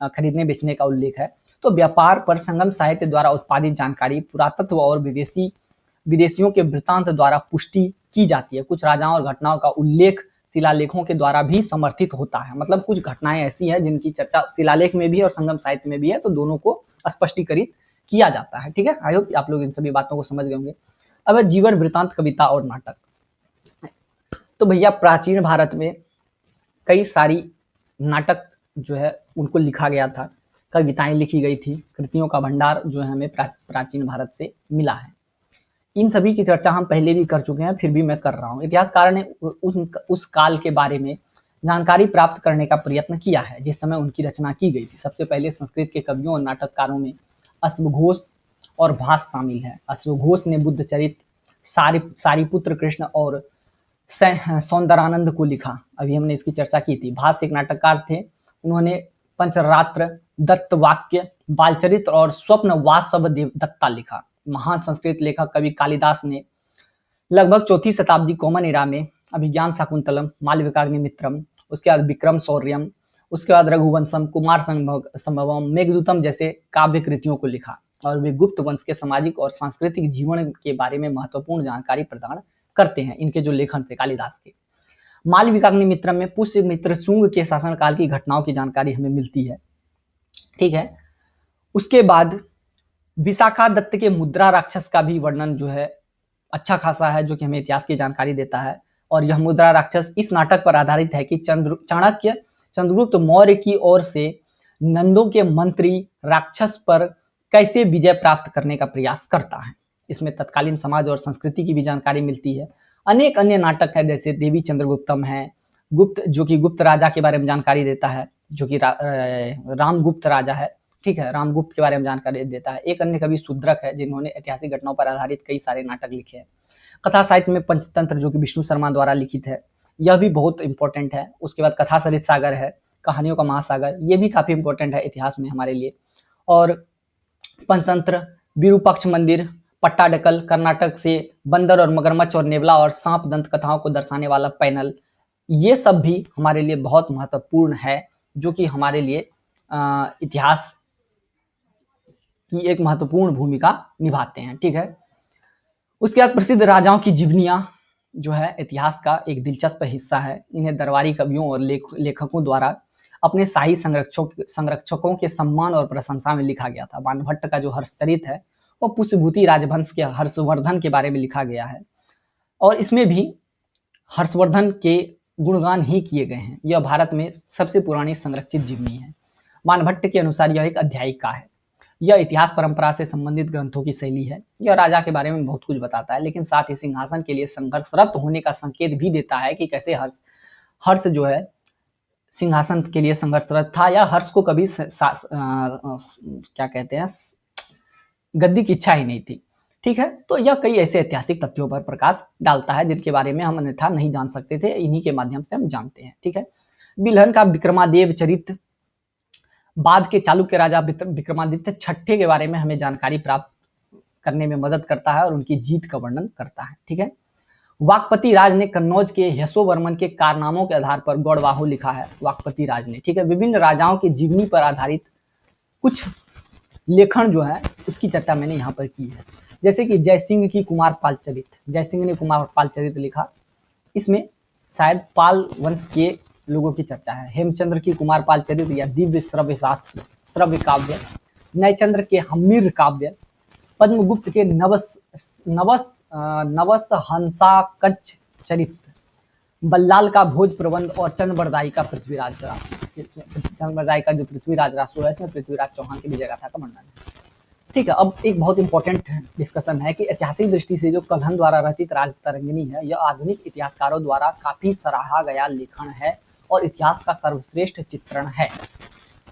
खरीदने बेचने का उल्लेख है। तो व्यापार पर संगम साहित्य द्वारा उत्पादित जानकारी पुरातत्व और विदेशियों के वृत्तांत द्वारा पुष्टि की जाती है। कुछ राजाओं और घटनाओं का उल्लेख शिलालेखों के द्वारा भी समर्थित होता है। मतलब कुछ घटनाएं ऐसी हैं जिनकी चर्चा शिलालेख में भी और संगम साहित्य में भी है, तो दोनों को स्पष्टीकृत किया जाता है, ठीक है। आई होप आप लोग इन सभी बातों को समझ गए होंगे। अब जीवन वृत्तांत, कविता और नाटक। तो भैया प्राचीन भारत में कई सारी नाटक जो है उनको लिखा गया था, कविताएं लिखी गई थी, कृतियों का भंडार जो है हमें प्राचीन भारत से मिला है। इन सभी की चर्चा हम पहले भी कर चुके हैं, फिर भी मैं कर रहा हूँ। इतिहासकार ने उस काल के बारे में जानकारी प्राप्त करने का प्रयत्न किया है जिस समय उनकी रचना की गई थी। सबसे पहले संस्कृत के कवियों और नाटककारों में अश्वघोष और भास शामिल है। अश्वघोष ने बुद्ध चरित, सारिपुत्र कृष्ण और सौंदरानंद को लिखा। अभी हमने इसकी चर्चा की थी। भास एक नाटककार थे। उन्होंने पंचरात्र, दत्तवाक्य, बालचरित्र और स्वप्न वासव देवदत्ता लिखा। महान संस्कृत लेखक कवि कालिदास ने लगभग 4वीं शताब्दी कॉमन एरा में अभिज्ञान शाकुंतलम, मालविकाग्निमित्रम, उसके बाद विक्रम शौर्यम, उसके बाद रघुवंशम, कुमार संभवम, मेघदूतम जैसे काव्य कृतियों को लिखा, और वे गुप्त वंश के सामाजिक और सांस्कृतिक जीवन के बारे में महत्वपूर्ण जानकारी प्रदान करते हैं। इनके जो लेखन थे कालिदास के। मालविकाग्निमित्रम में पुष्यमित्र शुंग के शासनकाल की घटनाओं की जानकारी हमें मिलती है, ठीक है। उसके बाद विशाखा दत्त के मुद्रा राक्षस का भी वर्णन जो है अच्छा खासा है, जो कि हमें इतिहास की जानकारी देता है। और यह मुद्रा राक्षस इस नाटक पर आधारित है कि चाणक्य चंद्रगुप्त मौर्य की ओर से नंदों के मंत्री राक्षस पर कैसे विजय प्राप्त करने का प्रयास करता है। इसमें तत्कालीन समाज और संस्कृति की भी जानकारी मिलती है। अनेक अन्य नाटक है, जैसे देवी चंद्रगुप्तम है, जो कि गुप्त राजा के बारे में जानकारी देता है, जो कि रामगुप्त राजा है, ठीक है। रामगुप्त के बारे में जानकारी देता है। एक अन्य कवि शूद्रक है, जिन्होंने ऐतिहासिक घटनाओं पर आधारित कई सारे नाटक लिखे हैं। कथा साहित्य में पंचतंत्र जो कि विष्णु शर्मा द्वारा लिखित है, यह भी बहुत इंपॉर्टेंट है। उसके बाद कथा सरित सागर है, कहानियों का महासागर, ये भी काफी इंपॉर्टेंट है इतिहास में हमारे लिए। और पंचतंत्र, विरूपाक्ष मंदिर, पट्टाडकल, कर्नाटक से बंदर और मगरमच्छ और नेवला और सांप दंत कथाओं को दर्शाने वाला पैनल, ये सब भी हमारे लिए बहुत महत्वपूर्ण है, जो कि हमारे लिए इतिहास की एक महत्वपूर्ण भूमिका निभाते हैं। ठीक है, उसके बाद प्रसिद्ध राजाओं की जीवनियां जो है इतिहास का एक दिलचस्प हिस्सा है। इन्हें दरबारी कवियों और लेखकों द्वारा अपने शाही संरक्षकों के सम्मान और प्रशंसा में लिखा गया था। बाणभट्ट का जो हर्षचरित है वो पुष्यभूति राजवंश के हर्षवर्धन के बारे में लिखा गया है, और इसमें भी हर्षवर्धन के गुणगान ही किए गए हैं। यह भारत में सबसे पुरानी संरक्षित जीवनी है। बाणभट्ट के अनुसार यह एक अध्यायिका है। यह इतिहास परंपरा से संबंधित ग्रंथों की शैली है। यह राजा के बारे में बहुत कुछ बताता है, लेकिन साथ ही सिंहासन के लिए संघर्षरत होने का संकेत भी देता है कि कैसे हर्ष जो है सिंहासन के लिए संघर्षरत था, या हर्ष को कभी क्या कहते हैं, गद्दी की इच्छा ही नहीं थी। ठीक है, तो यह कई ऐसे ऐतिहासिक तथ्यों पर प्रकाश डालता है जिनके बारे में हम अन्यथा नहीं जान सकते थे, इन्हीं के माध्यम से हम जानते हैं। ठीक है, बिल्हन का विक्रमादेव चरित बाद के चालुक्य राजा विक्रमादित्य छठे के बारे में हमें जानकारी प्राप्त करने में मदद करता है और उनकी जीत का वर्णन करता है। ठीक है, वाकपति राज ने कन्नौज के यशोवर्मन के कारनामों के आधार पर गौड़वाहु लिखा है। वाकपति राज ने, ठीक है, विभिन्न राजाओं की जीवनी पर आधारित कुछ लेखन जो है उसकी चर्चा मैंने यहाँ पर की है। जैसे कि जयसिंह की कुमारपाल चरित, जयसिंह ने कुमारपाल चरित लिखा, इसमें शायद पाल वंश के लोगों की चर्चा है। हेमचंद्र की कुमारपाल चरित या दिव्य श्रव्य शास्त्र श्रव्य काव्य, नयचंद्र के हम्मीर काव्य, पद्मगुप्त के नवस हंसाकच चरित, बल्लाल का भोज प्रबंध और चंद्रबरदाई का पृथ्वीराज रासु। चंद्रबरदाई का जो पृथ्वीराज रासु है इसमें पृथ्वीराज चौहान की विजय गाथा का वर्णन है। ठीक है, अब एक बहुत इंपॉर्टेंट डिस्कशन है कि ऐतिहासिक दृष्टि से जो कल्हन द्वारा रचित राजतरंगिणी है, यह आधुनिक इतिहासकारों द्वारा काफी सराहा गया लेखन है और इतिहास का सर्वश्रेष्ठ चित्रण है।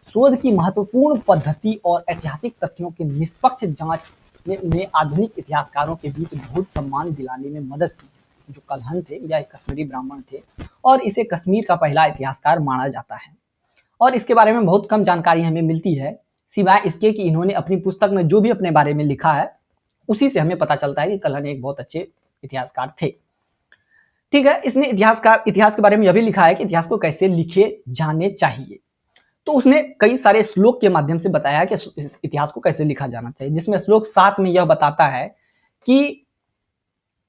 शोध की महत्वपूर्ण पद्धति और ऐतिहासिक तथ्यों की निष्पक्ष जांच ने उन्हें आधुनिक इतिहासकारों के बीच बहुत सम्मान दिलाने में मदद की। जो कल्हन थे यह एक कश्मीरी ब्राह्मण थे और इसे कश्मीर का पहला इतिहासकार माना जाता है, और इसके बारे में बहुत कम जानकारी हमें मिलती है, सिवाय इसके कि इन्होंने अपनी पुस्तक में जो भी अपने बारे में लिखा है उसी से हमें पता चलता है कि कल्हन एक बहुत अच्छे इतिहासकार थे। ठीक है, इसने इतिहास के बारे में यह भी लिखा है कि इतिहास को कैसे लिखे जाने चाहिए। तो उसने कई सारे श्लोक के माध्यम से बताया कि इतिहास को कैसे लिखा जाना चाहिए, जिसमें श्लोक 7 में यह बताता है कि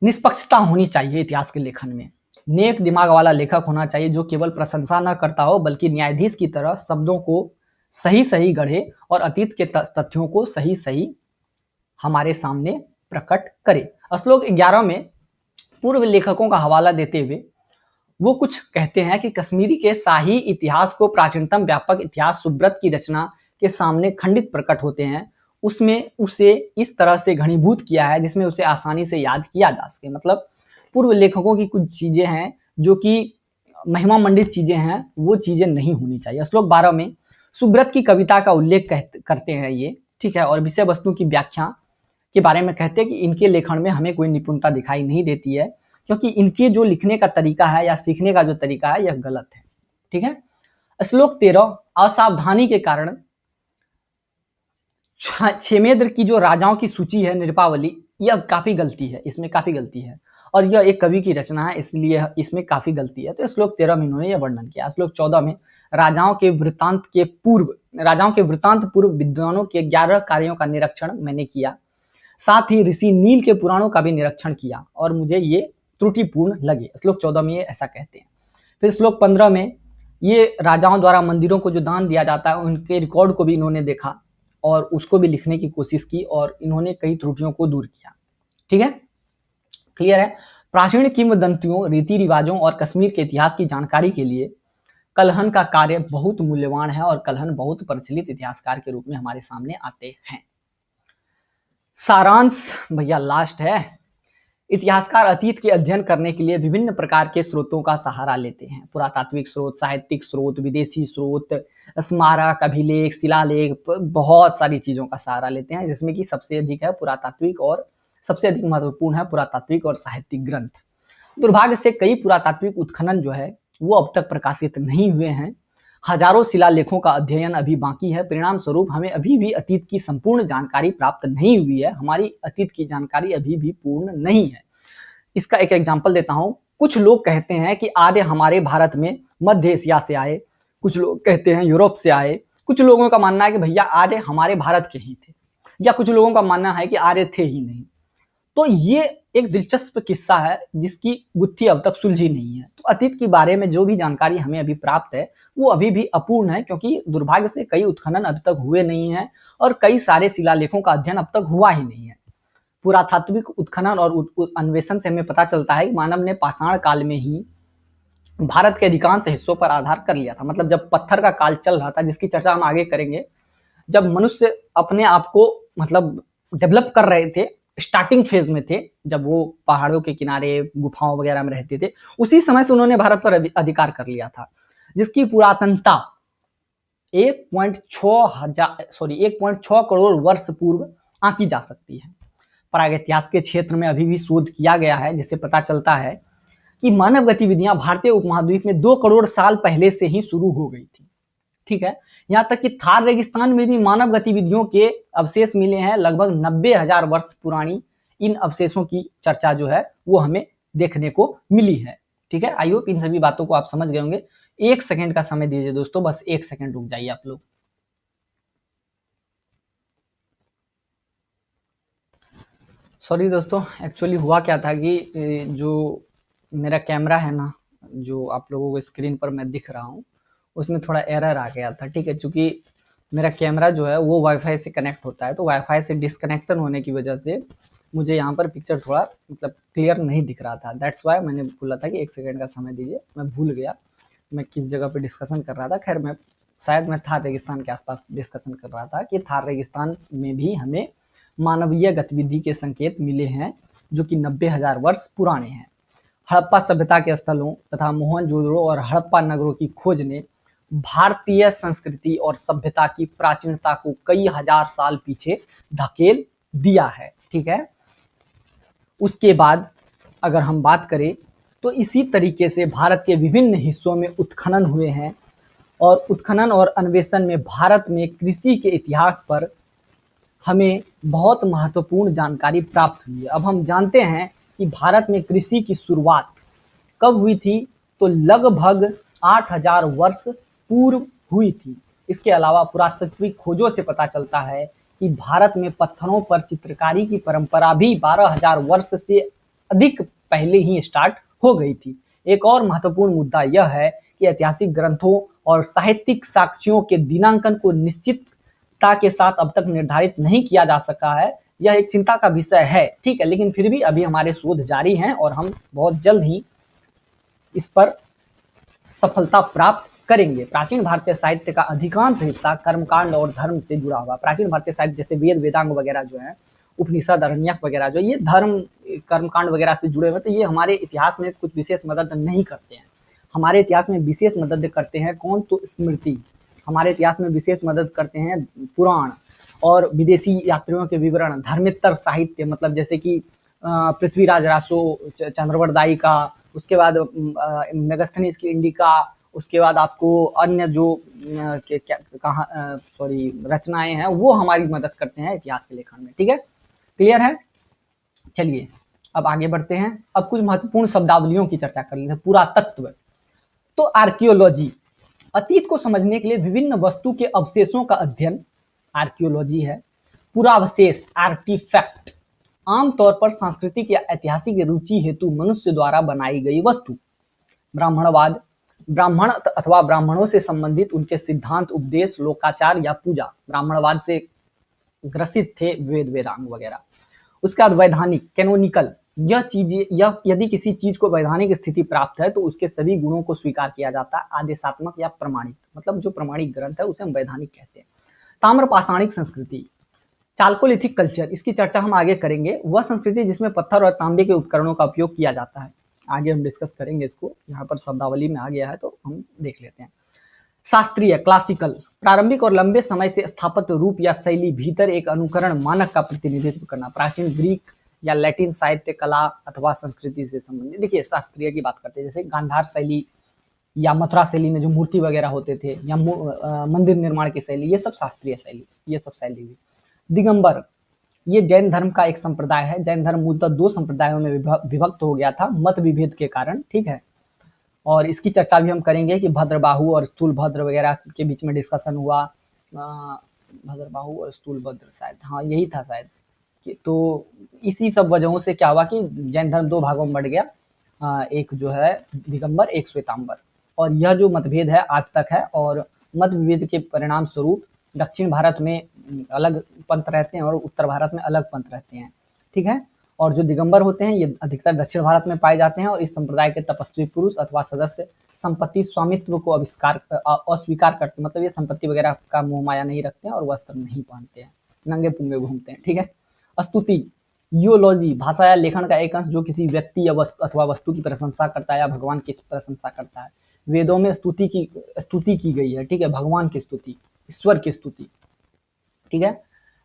निष्पक्षता होनी चाहिए इतिहास के लेखन में। नेक दिमाग वाला लेखक होना चाहिए जो केवल प्रशंसा न करता हो बल्कि न्यायाधीश की तरह शब्दों को सही सही गढ़े और अतीत के तथ्यों को सही सही हमारे सामने प्रकट करे। श्लोक 11 में पूर्व लेखकों का हवाला देते हुए वो कुछ कहते हैं कि कश्मीरी के शाही इतिहास को प्राचीनतम व्यापक इतिहास सुब्रत की रचना के सामने खंडित प्रकट होते हैं, उसमें उसे इस तरह से घनीभूत किया है जिसमें उसे आसानी से याद किया जा सके। मतलब पूर्व लेखकों की कुछ चीजें हैं जो कि महिमा मंडित चीजें हैं, वो चीजें नहीं होनी चाहिए। श्लोक 12 में सुब्रत की कविता का उल्लेख करते हैं ये, ठीक है, और विषय वस्तु की व्याख्या के बारे में कहते हैं कि इनके लेखन में हमें कोई निपुणता दिखाई नहीं देती है, क्योंकि इनके जो लिखने का तरीका है या सीखने का जो तरीका है यह गलत है। ठीक है, श्लोक 13 असावधानी के कारण क्षेमेंद्र की जो राजाओं की सूची है नृपावली, यह काफी गलती है, इसमें काफी गलती है, और यह एक कवि की रचना है इसलिए इसमें काफी गलती है। तो श्लोक 13 में इन्होंने यह वर्णन किया। श्लोक 14 में राजाओं के वृत्तांत पूर्व विद्वानों के 11 कार्यों का निरीक्षण मैंने किया, साथ ही ऋषि नील के पुराणों का भी निरीक्षण किया और मुझे ये त्रुटिपूर्ण लगे। श्लोक 14 में ये ऐसा कहते हैं। फिर श्लोक 15 में ये राजाओं द्वारा मंदिरों को जो दान दिया जाता है उनके रिकॉर्ड को भी इन्होंने देखा और उसको भी लिखने की कोशिश की और इन्होंने कई त्रुटियों को दूर किया। ठीक है, क्लियर है। प्राचीन किंवदंतियों, रीति रिवाजों और कश्मीर के इतिहास की जानकारी के लिए कल्हन का कार्य बहुत मूल्यवान है और कल्हन बहुत प्रचलित इतिहासकार के रूप में हमारे सामने आते हैं। सारांश भैया लास्ट है। इतिहासकार अतीत के अध्ययन करने के लिए विभिन्न प्रकार के स्रोतों का सहारा लेते हैं। पुरातात्विक स्रोत, साहित्यिक स्रोत, विदेशी स्रोत, स्मारक, अभिलेख, शिलालेख, बहुत सारी चीजों का सहारा लेते हैं, जिसमें कि सबसे अधिक है पुरातात्विक और सबसे अधिक महत्वपूर्ण है पुरातात्विक और साहित्यिक ग्रंथ। दुर्भाग्य से कई पुरातात्विक उत्खनन जो है वो अब तक प्रकाशित नहीं हुए हैं। हजारों शिलालेखों का अध्ययन अभी बाकी है। परिणाम स्वरूप हमें अभी भी अतीत की संपूर्ण जानकारी प्राप्त नहीं हुई है। हमारी अतीत की जानकारी अभी भी पूर्ण नहीं है। इसका एक एग्जाम्पल देता हूं। कुछ लोग कहते हैं कि आर्य हमारे भारत में मध्य एशिया से आए, कुछ लोग कहते हैं यूरोप से आए, कुछ लोगों का मानना है कि भैया आर्य हमारे भारत के ही थे, या कुछ लोगों का मानना है कि आर्य थे ही नहीं। तो ये एक दिलचस्प किस्सा है जिसकी गुत्थी अब तक सुलझी नहीं है। तो अतीत के बारे में जो भी जानकारी हमें अभी प्राप्त है वो अभी भी अपूर्ण है, क्योंकि दुर्भाग्य से कई उत्खनन अब तक हुए नहीं हैं और कई सारे शिलालेखों का अध्ययन अब तक हुआ ही नहीं है। पुरातात्विक उत्खनन और अन्वेषण से हमें पता चलता है कि मानव ने पाषाण काल में ही भारत के अधिकांश हिस्सों पर आधार कर लिया था। मतलब जब पत्थर का काल चल रहा था, जिसकी चर्चा हम आगे करेंगे, जब मनुष्य अपने आप को मतलब डेवलप कर रहे थे, स्टार्टिंग फेज में थे, जब वो पहाड़ों के किनारे गुफाओं वगैरह में रहते थे, उसी समय से उन्होंने भारत पर अधिकार कर लिया था, जिसकी पुरातनता 1.6 करोड़ वर्ष पूर्व आंकी जा सकती है। प्रागैतिहासिक के क्षेत्र में अभी भी शोध किया गया है, जिससे पता चलता है कि मानव गतिविधियां भारतीय उपमहाद्वीप में 2 करोड़ साल पहले से ही शुरू हो गई थी। ठीक है, यहां तक कि थार रेगिस्तान में भी मानव गतिविधियों के अवशेष मिले हैं। लगभग 90,000 वर्ष पुरानी इन अवशेषों की चर्चा जो है वो हमें देखने को मिली है। ठीक है, आई होप इन सभी बातों को आप समझ गए होंगे। 1 सेकंड का समय दीजिए दोस्तों, बस 1 सेकंड रुक जाइए आप लोग। सॉरी दोस्तों, एक्चुअली हुआ क्या था कि जो मेरा कैमरा है ना, जो आप लोगों को स्क्रीन पर मैं दिख रहा हूँ, उसमें थोड़ा एरर आ गया था। ठीक है, चूंकि मेरा कैमरा जो है वो वाईफाई से कनेक्ट होता है, तो वाईफाई से डिसकनेक्शन होने की वजह से मुझे यहाँ पर पिक्चर थोड़ा मतलब क्लियर नहीं दिख रहा था। दैट्स वाई मैंने बोला था कि 1 सेकंड का समय दीजिए। मैं भूल गया मैं किस जगह पे डिस्कशन कर रहा था। खैर, मैं थार रेगिस्तान के आसपास डिस्कशन कर रहा था कि थार रेगिस्तान में भी हमें मानवीय गतिविधि के संकेत मिले हैं जो कि 90,000 वर्ष पुराने हैं। हड़प्पा सभ्यता के स्थलों तथा मोहनजोदड़ो और हड़प्पा नगरों की खोज ने भारतीय संस्कृति और सभ्यता की प्राचीनता को कई हजार साल पीछे धकेल दिया है। ठीक है, उसके बाद अगर हम बात करें तो इसी तरीके से भारत के विभिन्न हिस्सों में उत्खनन हुए हैं और उत्खनन और अन्वेषण में भारत में कृषि के इतिहास पर हमें बहुत महत्वपूर्ण जानकारी प्राप्त हुई है। अब हम जानते हैं कि भारत में कृषि की शुरुआत कब हुई थी, तो लगभग 8,000 वर्ष पूर्व हुई थी। इसके अलावा पुरातात्विक खोजों से पता चलता है कि भारत में पत्थरों पर चित्रकारी की परंपरा भी 12,000 वर्ष से अधिक पहले ही स्टार्ट हो गई थी। एक और महत्वपूर्ण मुद्दा यह है कि ऐतिहासिक ग्रंथों और साहित्यिक साक्ष्यों के दिनांकन को निश्चितता के साथ अब तक निर्धारित नहीं किया जा सका है। यह एक चिंता का विषय है। ठीक है, लेकिन फिर भी अभी हमारे शोध जारी हैं और हम बहुत जल्द ही इस पर सफलता प्राप्त करेंगे। प्राचीन भारतीय साहित्य का अधिकांश हिस्सा कर्मकांड और धर्म से जुड़ा हुआ। प्राचीन भारतीय साहित्य जैसे वेद वेदांग वगैरह जो है, उपनिषद अरण्यक वगैरह जो ये धर्म कर्मकांड वगैरह से जुड़े हुए, तो ये हमारे इतिहास में कुछ विशेष मदद नहीं करते हैं। हमारे इतिहास में विशेष मदद करते हैं कौन, तो स्मृति। हमारे इतिहास में विशेष मदद करते हैं पुराण और विदेशी यात्रियों के विवरण, धर्मेत्तर साहित्य, मतलब जैसे कि पृथ्वीराज रासो, चंद्रवरदायी का, उसके बाद मेगास्थनीज की इंडिका, उसके बाद आपको अन्य जो रचनाएं हैं वो हमारी मदद करते हैं इतिहास के लेखन में। ठीक है, क्लियर है? चलिए अब आगे बढ़ते हैं। अब कुछ महत्वपूर्ण शब्दावलियों की चर्चा कर लेते हैं। पुरातत्व, तो आर्कियोलॉजी, अतीत को समझने के लिए विभिन्न वस्तु के अवशेषों का अध्ययन आर्कियोलॉजी है। पुरावशेष, आर्टिफैक्ट, आमतौर पर सांस्कृतिक या ऐतिहासिक रुचि हेतु मनुष्य द्वारा बनाई गई वस्तु। ब्राह्मणवाद, ब्राह्मण अथवा ब्राह्मणों से संबंधित उनके सिद्धांत, उपदेश, लोकाचार या पूजा। ब्राह्मणवाद से ग्रसित थे वेद वेदांग वगैरह। उसके बाद वैधानिक, कैनोनिकल, यह यदि किसी चीज को वैधानिक स्थिति प्राप्त है तो उसके सभी गुणों को स्वीकार किया जाता है। आदेशात्मक या प्रमाणिक, मतलब जो प्रमाणिक ग्रंथ है उसे हम वैधानिक कहते हैं। ताम्रपाषाणिक संस्कृति, चाल्कोलिथिक कल्चर, इसकी चर्चा हम आगे करेंगे। वह संस्कृति जिसमें पत्थर और तांबे के उपकरणों का उपयोग किया जाता है। आगे हम डिस्कस करेंगे इसको, यहाँ पर शब्दावली में आ गया है तो हम देख लेते हैं। शास्त्रीय, क्लासिकल, प्रारंभिक और लंबे समय से स्थापत्य रूप या शैली भीतर एक अनुकरण मानक का प्रतिनिधित्व करना। प्राचीन ग्रीक या लैटिन साहित्य, कला अथवा संस्कृति से संबंधित। देखिए शास्त्रीय की बात करते हैं, जैसे गांधार शैली या मथुरा शैली में जो मूर्ति वगैरह होते थे, या मंदिर निर्माण की शैली, ये सब शास्त्रीय शैली, ये सब शैली हुई। दिगंबर, ये जैन धर्म का एक संप्रदाय है। जैन धर्म मूलतः दो संप्रदायों में विभक्त हो गया था मत विभेद के कारण, ठीक है। और इसकी चर्चा भी हम करेंगे कि भद्रबाहु और स्थूल भद्र वगैरह के बीच में डिस्कशन हुआ। भद्रबाहु और स्थूल भद्र, शायद हाँ यही था शायद। तो इसी सब वजहों से क्या हुआ कि जैन धर्म दो भागों में बढ़ गया, एक जो है दिगंबर, एक श्वेतांबर। और यह जो मतभेद है आज तक है, और मत विभेद के परिणाम स्वरूप दक्षिण भारत में अलग पंथ रहते हैं और उत्तर भारत में अलग पंथ रहते हैं, ठीक है। और जो दिगंबर होते हैं ये अधिकतर दक्षिण भारत में पाए जाते हैं, और इस संप्रदाय के तपस्वी पुरुष अथवा सदस्य संपत्ति स्वामित्व को अस्वीकार करते हैं, मतलब ये संपत्ति वगैरह का मोह माया नहीं रखते हैं और वस्त्र नहीं पहनते हैं, नंगे पुंगे घूमते हैं, ठीक है। स्तुति, यूलॉजी, भाषा या लेखन का एक अंश जो किसी व्यक्ति या वस्तु अथवा वस्तु की प्रशंसा करता है या भगवान की प्रशंसा करता है। वेदों में स्तुति की गई है, ठीक है, भगवान की स्तुति, ईश्वर की स्तुति, ठीक है।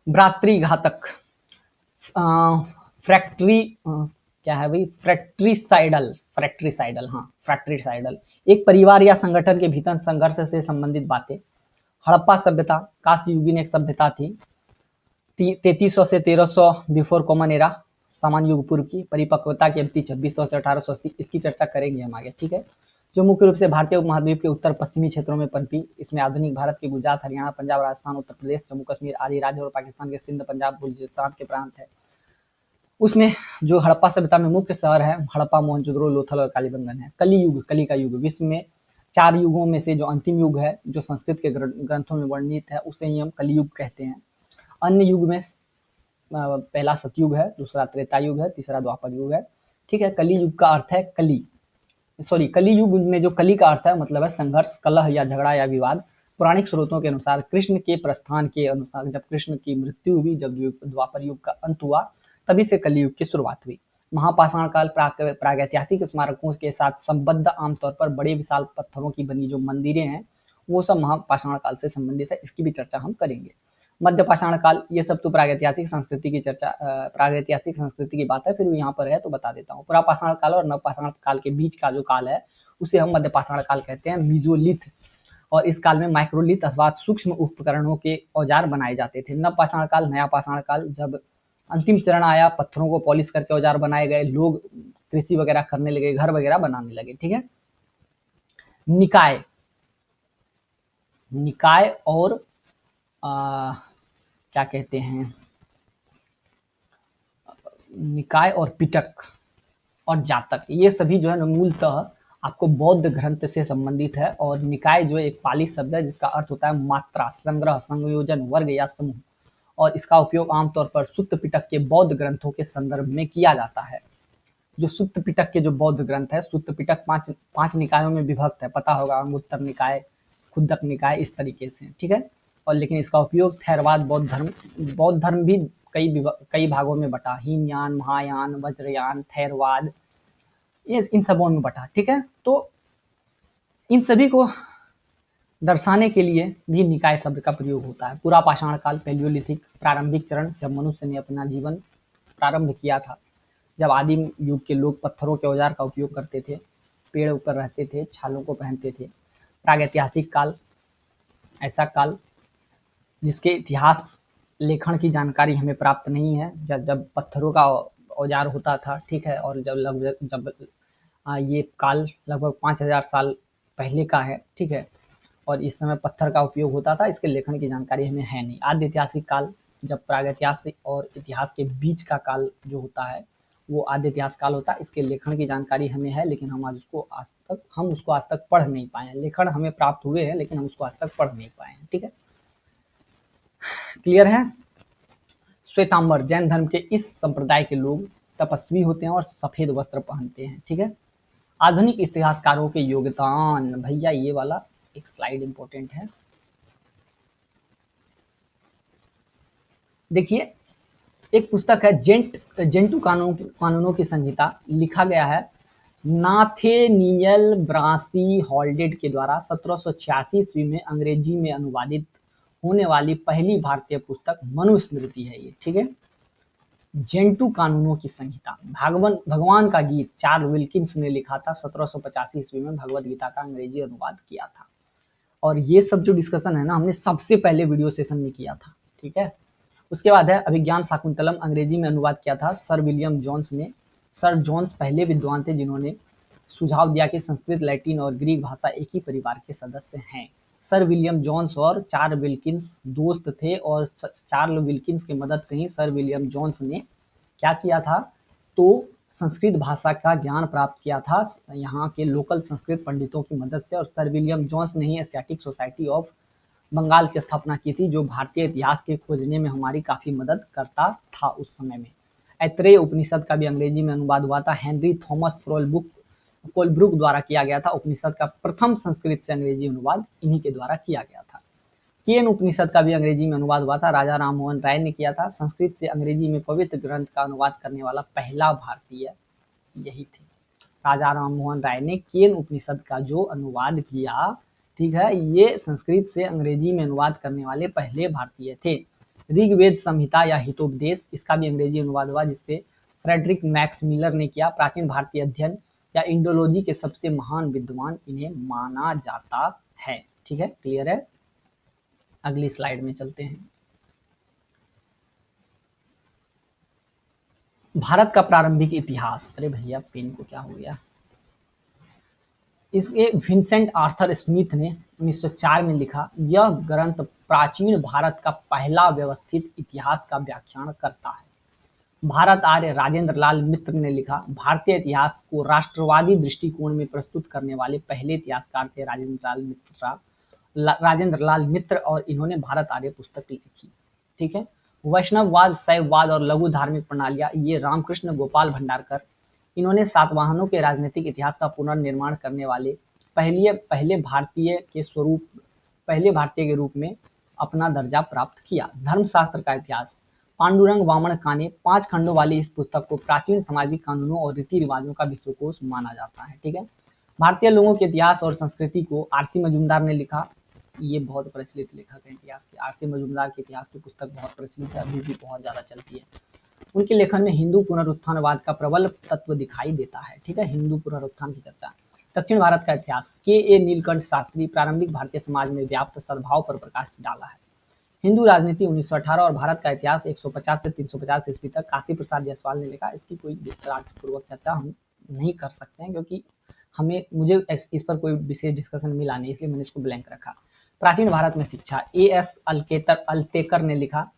भ्रातृघातक, फ्रैक्ट्री क्या है भाई, फ्रैक्ट्रिसाइडल, हाँ फ्रैक्ट्रिसाइडल, एक परिवार या संगठन के भीतर संघर्ष से संबंधित बातें। हड़प्पा सभ्यता कांस्य युगीन एक सभ्यता थी, 3300 से 1300 बिफोर कॉमन एरा, सामान्य युग पूर्व की। परिपक्वता की अवधि 2600 से 1880, इसकी चर्चा करेंगे हम आगे, ठीक है। जो मुख्य रूप से भारतीय उपमहाद्वीप के उत्तर पश्चिमी क्षेत्रों में पनपी, इसमें आधुनिक भारत के गुजरात, हरियाणा, पंजाब, राजस्थान, उत्तर प्रदेश, जम्मू कश्मीर आदि राज्य और पाकिस्तान के सिंध, पंजाब, बलूचिस्तान के प्रांत है। उसमें जो हड़प्पा सभ्यता में मुख्य शहर है हड़प्पा, मोहनजोदड़ो, लोथल और कालीबंगन है। कली युग, कली का युग, विश्व में 4 युगों में से जो अंतिम युग है, जो संस्कृत के ग्रंथों में वर्णित है, उसे ही हम कलियुग कहते हैं। अन्य युग में पहला सतयुग है, दूसरा त्रेता युग है, तीसरा द्वापर युग है, ठीक है। कली युग का अर्थ है कली युग में जो कली का अर्थ है मतलब है संघर्ष, कलह या झगड़ा या विवाद। पौराणिक स्रोतों के अनुसार कृष्ण के प्रस्थान के अनुसार जब कृष्ण की मृत्यु हुई, जब द्वापर युग का अंत हुआ, तभी से कलियुग की शुरुआत हुई। महापाषाण काल प्रागैतिहासिक स्मारकों के साथ संबद्ध, आमतौर पर बड़े विशाल पत्थरों की बनी जो मंदिरें हैं वो सब महापाषाण काल से संबंधित है, इसकी भी चर्चा हम करेंगे। मध्य पाषाण काल, ये सब तो प्रागैतिहासिक संस्कृति की चर्चा, प्रागैतिहासिक संस्कृति की बात है, फिर भी यहाँ पर है तो बता देता हूँ। पुरापाषाण काल और नवपाषाण काल के बीच का जो काल है उसे हम मध्य पाषाण काल कहते हैं, मीजोलिथ। और इस काल में माइक्रोलिथ अथवा सूक्ष्म उपकरणों के औजार बनाए जाते थे। नवपाषाण काल, नया पाषाण काल, जब अंतिम चरण आया, पत्थरों को पॉलिश करके औजार बनाए गए, लोग कृषि वगैरह करने लगे, घर वगैरह बनाने लगे, ठीक है। निकाय, निकाय और क्या कहते हैं, निकाय और पिटक और जातक, ये सभी जो है ना मूलतः आपको बौद्ध ग्रंथ से संबंधित है। और निकाय जो एक पाली शब्द है जिसका अर्थ होता है मात्रा, संग्रह, संयोजन, वर्ग या समूह, और इसका उपयोग आमतौर पर सुत्त पिटक के बौद्ध ग्रंथों के संदर्भ में किया जाता है। जो सुत्त पिटक के जो बौद्ध ग्रंथ है, सुत्त पिटक पांच निकायों में विभक्त है, पता होगा, अंगुत्तर निकाय, खुद्दक निकाय, इस तरीके से, ठीक है। और लेकिन इसका उपयोग थेरवाद, बौद्ध धर्म भी कई भागों में बटा, हीनयान, महायान, वज्रयान, थेरवाद, ये इन सबों में बटा, ठीक है। तो इन सभी को दर्शाने के लिए भी निकाय शब्द का प्रयोग होता है। पूरा पाषाण काल, पैलियोलिथिक, प्रारंभिक चरण, जब मनुष्य ने अपना जीवन प्रारंभ किया था, जब आदिम युग के लोग पत्थरों के औजार का उपयोग करते थे, पेड़ ऊपर रहते थे, छालों को पहनते थे। प्रागैतिहासिक काल, ऐसा काल जिसके इतिहास लेखन की जानकारी हमें प्राप्त नहीं है, जब पत्थरों का औजार होता था, ठीक है। और जब ये काल लगभग 5000 साल पहले का है, ठीक है। और इस समय पत्थर का उपयोग होता था, इसके लेखन की जानकारी हमें है नहीं। आद्य ऐतिहासिक काल, जब प्रागैतिहासिक और इतिहास के बीच का काल जो होता है वो आद्य इतिहास काल होता है, इसके लेखन की जानकारी हमें है, लेकिन हम उसको आज तक पढ़ नहीं पाए हैं। लेखन हमें प्राप्त हुए हैं लेकिन हम उसको आज तक पढ़ नहीं पाए हैं, ठीक है। क्लियर है। श्वेतांबर, जैन धर्म के इस संप्रदाय के लोग तपस्वी होते हैं और सफेद वस्त्र पहनते हैं, ठीक है। आधुनिक इतिहासकारों के योगदान, भैया ये वाला एक स्लाइड इंपॉर्टेंट है, देखिए। एक पुस्तक है जेंटू कानूनों की संहिता, लिखा गया है नाथेनियल ब्रासी हॉल्डेड के द्वारा 1786 ईस्वी में अंग्रेजी में अनुवादित होने वाली पहली भारतीय पुस्तक मनुस्मृति है ये, ठीक है। जेंटू कानूनों की संहिता, भगवान का गीत चार्ल्स विल्किंस ने लिखा था। 1785 ईस्वी में भगवत गीता का अंग्रेजी अनुवाद किया था। और ये सब जो डिस्कशन है ना, हमने सबसे पहले वीडियो सेशन में किया था, ठीक है। उसके बाद है अभिज्ञान शाकुंतलम, अंग्रेजी में अनुवाद किया था सर विलियम जोन्स ने। सर जोन्स पहले विद्वान थे जिन्होंने सुझाव दिया कि संस्कृत, लैटिन और ग्रीक भाषा एक ही परिवार के सदस्य हैं। सर विलियम जोन्स और चार्ल्स विल्किंस दोस्त थे और चार्ल्स विल्किंस की मदद से ही सर विलियम जोन्स ने क्या किया था, तो संस्कृत भाषा का ज्ञान प्राप्त किया था यहाँ के लोकल संस्कृत पंडितों की मदद से। और सर विलियम जोन्स ने ही एशियाटिक सोसाइटी ऑफ बंगाल की स्थापना की थी, जो भारतीय इतिहास के खोजने में हमारी काफ़ी मदद करता था उस समय में। ऐत्रेय उपनिषद का भी अंग्रेजी में अनुवाद हुआ था, हेनरी थॉमस कोलब्रुक द्वारा किया गया था। उपनिषद का प्रथम संस्कृत से अंग्रेजी अनुवाद इन्हीं के द्वारा किया गया था। केन उपनिषद का भी अंग्रेजी में अनुवाद हुआ था, राजा राम मोहन राय ने किया था। संस्कृत से अंग्रेजी में पवित्र ग्रंथ का अनुवाद करने वाला पहला भारतीय यही थे, राजा राम मोहन राय ने केन उपनिषद का जो अनुवाद किया, ठीक है, ये संस्कृत से अंग्रेजी में अनुवाद करने वाले पहले भारतीय थे। ऋग्वेद संहिता या हितोपदेश, इसका भी अंग्रेजी अनुवाद हुआ जिससे फ्रेडरिक मैक्स मिलर ने किया। प्राचीन भारतीय अध्ययन या इंडोलॉजी के सबसे महान विद्वान इन्हें माना जाता है। ठीक है, क्लियर है। अगली स्लाइड में चलते हैं। भारत का प्रारंभिक इतिहास, अरे भैया पेन को क्या हो गया। इसके विंसेंट आर्थर स्मिथ ने 1904 में लिखा, यह ग्रंथ प्राचीन भारत का पहला व्यवस्थित इतिहास का व्याख्यान करता है। भारत आर्य राजेंद्र लाल मित्र ने लिखा, भारतीय इतिहास को राष्ट्रवादी दृष्टिकोण में प्रस्तुत करने वाले पहले इतिहासकार थे राजेंद्र लाल मित्र, और इन्होंने भारत आर्य पुस्तक लिखी। ठीक है। वैष्णववाद, शैववाद और लघु धार्मिक प्रणालियां, ये रामकृष्ण गोपाल भंडारकर, इन्होंने सातवाहनों के राजनीतिक इतिहास का पुनर्निर्माण करने वाले पहले भारतीय के रूप में अपना दर्जा प्राप्त किया। धर्मशास्त्र का इतिहास, पांडुरंग वामन का ने 5 खंडों वाली इस पुस्तक को प्राचीन सामाजिक कानूनों और रीति रिवाजों का विश्वकोश माना जाता है। ठीक है। भारतीय लोगों के इतिहास और संस्कृति को आरसी मजूमदार ने लिखा, ये बहुत प्रचलित लेखक है इतिहास के। आरसी मजूमदार की इतिहास की पुस्तक बहुत प्रचलित है, अभी भी बहुत ज्यादा चलती है। उनके लेखन में हिंदू पुनरुत्थानवाद का प्रबल तत्व दिखाई देता है। ठीक है, हिंदू पुनरुत्थान की चर्चा। दक्षिण भारत का इतिहास, के नीलकंठ शास्त्री, प्रारंभिक भारतीय समाज में व्याप्त सद्भाव पर प्रकाश डाला है। हिंदू राजनीति 1918 और भारत का इतिहास 150 से 350 ईस्वी तक, काशी प्रसाद जायसवाल ने लिखा। इसकी कोई विस्तारपूर्वक चर्चा हम नहीं कर सकते हैं क्योंकि मुझे इस पर कोई विशेष डिस्कशन मिला नहीं, इसलिए मैंने इसको ब्लैंक रखा। प्राचीन भारत में शिक्षा, एएस अल्तेकर ने लिखा,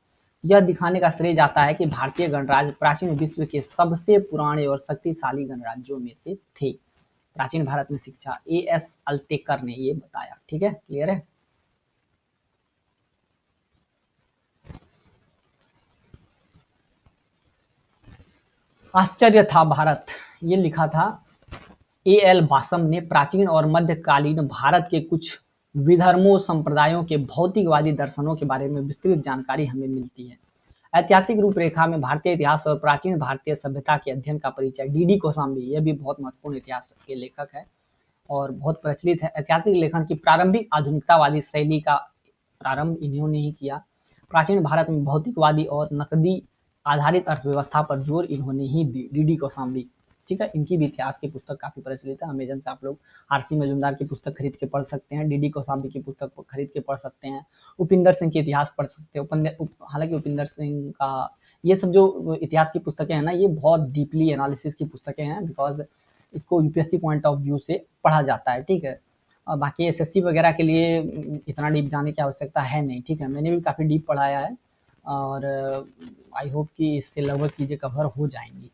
यह दिखाने का श्रेय जाता है कि भारतीय गणराज्य प्राचीन विश्व के सबसे पुराने और शक्तिशाली गणराज्यों में से थे। प्राचीन भारत में शिक्षा, एएस अल्तेकर ने ये बताया। ठीक है, क्लियर है। आश्चर्य था भारत, ये लिखा था एएल बासम ने। प्राचीन और मध्यकालीन भारत के कुछ विधर्मों संप्रदायों के भौतिकवादी दर्शनों के बारे में विस्तृत जानकारी हमें मिलती है। ऐतिहासिक रूपरेखा में भारतीय इतिहास और प्राचीन भारतीय सभ्यता के अध्ययन का परिचय, डीडी कौशाम्बी, यह भी बहुत महत्वपूर्ण इतिहास के लेखक है और बहुत प्रचलित है। ऐतिहासिक लेखन की प्रारंभिक आधुनिकतावादी शैली का प्रारंभ इन्होंने ही किया। प्राचीन भारत में भौतिकवादी और नकदी आधारित अर्थव्यवस्था पर जोर इन्होंने ही दी, डीडी कौशाम्बी। ठीक है, इनकी भी इतिहास की पुस्तक काफी प्रचलित है। अमेजन से आप लोग आरसी मजूमदार की पुस्तक खरीद के पढ़ सकते हैं, डीडी कौशाम्बी की पुस्तक खरीद के पढ़ सकते हैं, उपिंदर सिंह के इतिहास पढ़ सकते हैं। हालांकि उपिंदर सिंह का ये सब जो इतिहास की पुस्तकें हैं ना, ये बहुत डीपली एनालिसिस की पुस्तकें हैं, बिकॉज इसको यूपीएससी पॉइंट ऑफ व्यू से पढ़ा जाता है। ठीक है, और बाकी एसएससी वगैरह के लिए इतना डीप जाने की आवश्यकता है नहीं। ठीक है, मैंने भी काफ़ी डीप पढ़ाया है और आई होप कि इससे लगभग चीज़ें कवर हो जाएंगी।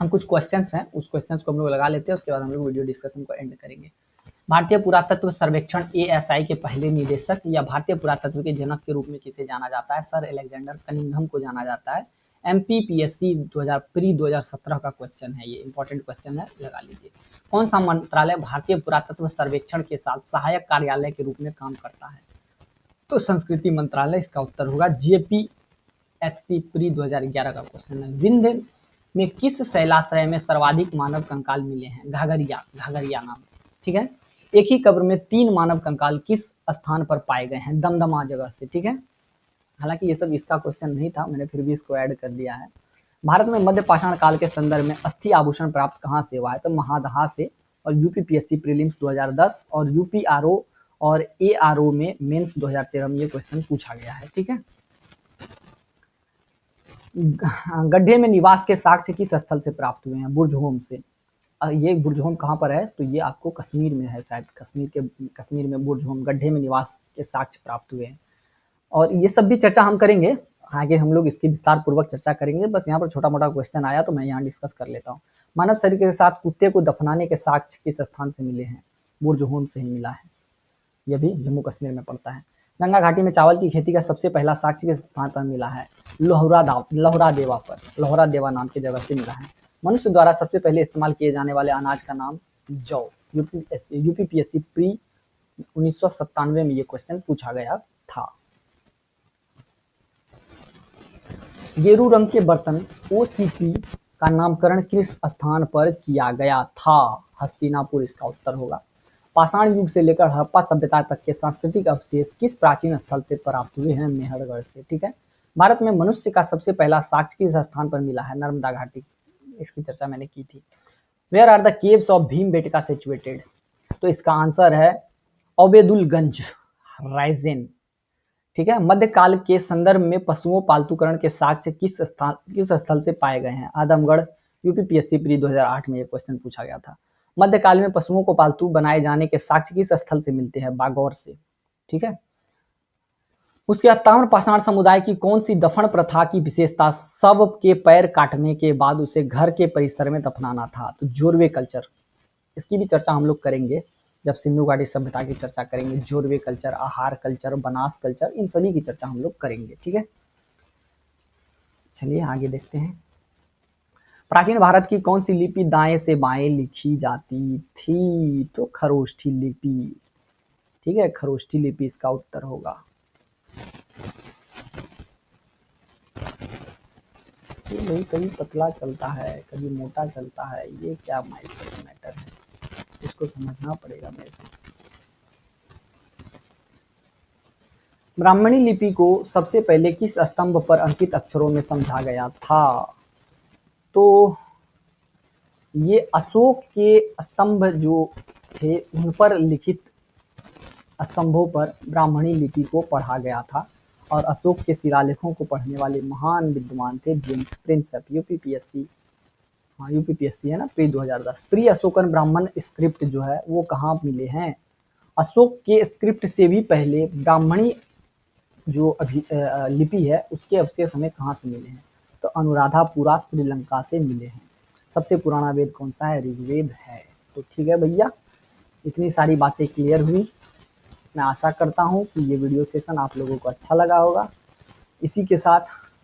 हम कुछ क्वेश्चंस हैं, उस क्वेश्चंस को हम लोग लगा लेते हैं, उसके बाद हम लोग वीडियो डिस्कशन को एंड करेंगे। भारतीय पुरातत्व सर्वेक्षण एएसआई के पहले निदेशक या भारतीय पुरातत्व के जनक के रूप में किसे जाना जाता है? सर अलेक्जेंडर कनिंघम को जाना जाता है। एमपीपीएससी 2017 का क्वेश्चन है, ये इंपॉर्टेंट क्वेश्चन है, लगा लीजिए। कौन सा मंत्रालय भारतीय पुरातत्व सर्वेक्षण के साथ सहायक कार्यालय के रूप में काम करता है? तो संस्कृति मंत्रालय इसका उत्तर होगा। जेपीएससी प्री 2011 का क्वेश्चन है। विंध्य में किस शैलाश्रय में सर्वाधिक मानव कंकाल मिले हैं? घाघरिया नाम। ठीक है, एक ही कब्र में 3 मानव कंकाल किस स्थान पर पाए गए हैं? दमदमा जगह से। ठीक है, हालांकि ये सब इसका क्वेश्चन नहीं था, मैंने फिर भी इसको ऐड कर दिया है। भारत में मध्य पाषाण काल के संदर्भ में अस्थि आभूषण प्राप्त कहाँ से हुआ है? तो महादहा से। और यूपीपीएससी प्रीलिम्स 2010 और यूपीआरओ और एआरओ में मेंस 2013 में ये क्वेश्चन पूछा गया है। ठीक है। गड्ढे में निवास के साक्ष्य किस स्थल से प्राप्त हुए हैं? बुर्जहोम से। ये बुर्जहोम कहाँ पर है? तो ये आपको कश्मीर में है, शायद कश्मीर में बुर्जहोम गड्ढे में निवास के साक्ष्य प्राप्त हुए हैं। और ये सब भी चर्चा हम करेंगे आगे, हम लोग इसकी विस्तार पूर्वक चर्चा करेंगे। बस यहाँ पर छोटा मोटा क्वेश्चन आया तो मैं यहाँ डिस्कस कर लेता हूँ। मानव शरीर के साथ कुत्ते को दफनाने के साक्ष्य किस स्थान से मिले हैं? बुर्जहोम से ही मिला है। यह भी जम्मू कश्मीर में पड़ता है। गंगा घाटी में चावल की खेती का सबसे पहला साक्ष्य किस स्थान पर मिला है? लोहरा देवा पर, लोहरा देवा नाम की जगह से मिला है। मनुष्य द्वारा सबसे पहले इस्तेमाल किए जाने वाले अनाज का नाम? जौ। यूपीपीएससी प्री 1997 में ये क्वेश्चन पूछा गया था। गेरू रंग के बर्तन ओसीपी का नामकरण किस स्थान पर किया गया था? हस्तिनापुर इसका उत्तर होगा। पाषाण युग से लेकर हड़प्पा सभ्यता तक के सांस्कृतिक अवशेष किस प्राचीन स्थल से प्राप्त हुए हैं? मेहरगढ़ से। ठीक है। भारत में मनुष्य का सबसे पहला साक्ष्य किस स्थान पर मिला है? नर्मदा घाटी। इसकी चर्चा मैंने की थी। Where are the caves of Bhimbetka situated? तो इसका आंसर है ओबेदुलगंज, राइजेन। ठीक है। मध्यकाल के संदर्भ में पशुओं पालतूकरण के साक्ष्य किस स्थल से पाए गए हैं? आदमगढ़। यूपीपीएससी प्री 2008 में ये क्वेश्चन पूछा गया था। मध्यकाल में पशुओं को पालतू बनाए जाने के साक्ष्य किस स्थल से मिलते हैं? बागौर से। ठीक है। उसके बाद ताम्रपाषाण समुदाय की कौन सी दफन प्रथा की विशेषता शव के पैर काटने के बाद उसे घर के परिसर में दफनाना था? तो जोरवे कल्चर। इसकी भी चर्चा हम लोग करेंगे जब सिंधु घाटी सभ्यता की चर्चा करेंगे। जोरवे कल्चर, आहार कल्चर, बनास कल्चर, इन सभी की चर्चा हम लोग करेंगे। ठीक है। चलिए आगे देखते हैं। प्राचीन भारत की कौन सी लिपि दाएं से बाएं लिखी जाती थी? तो खरोष्ठी लिपि। ठीक है। खरोष्ठी लिपि इसका उत्तर होगा। ये भाई कभी पतला चलता है, कभी मोटा चलता है, ये क्या मैटर है, इसको समझना पड़ेगा मेरे को। ब्राह्मणी लिपि को सबसे पहले किस स्तंभ पर अंकित अक्षरों में समझा गया था? तो ये अशोक के स्तंभ जो थे उन पर लिखित स्तंभों पर ब्राह्मणी लिपि को पढ़ा गया था। और अशोक के शिलालेखों को पढ़ने वाले महान विद्वान थे जेम्स प्रिंसेप। यूपीपीएससी, हाँ यूपीपीएससी है ना, प्री 2010। प्री अशोकन ब्राह्मण स्क्रिप्ट जो है वो कहाँ मिले हैं? अशोक के स्क्रिप्ट से भी पहले ब्राह्मणी जो लिपि है उसके अवशेष हमें कहाँ से मिले हैं? तो अनुराधापुरा श्रीलंका से मिले हैं। सबसे पुराना वेद कौन सा है? ऋग्वेद है। तो ठीक है भैया, इतनी सारी बातें क्लियर हुई। मैं आशा करता हूँ कि ये वीडियो सेशन आप लोगों को अच्छा लगा होगा। इसी के साथ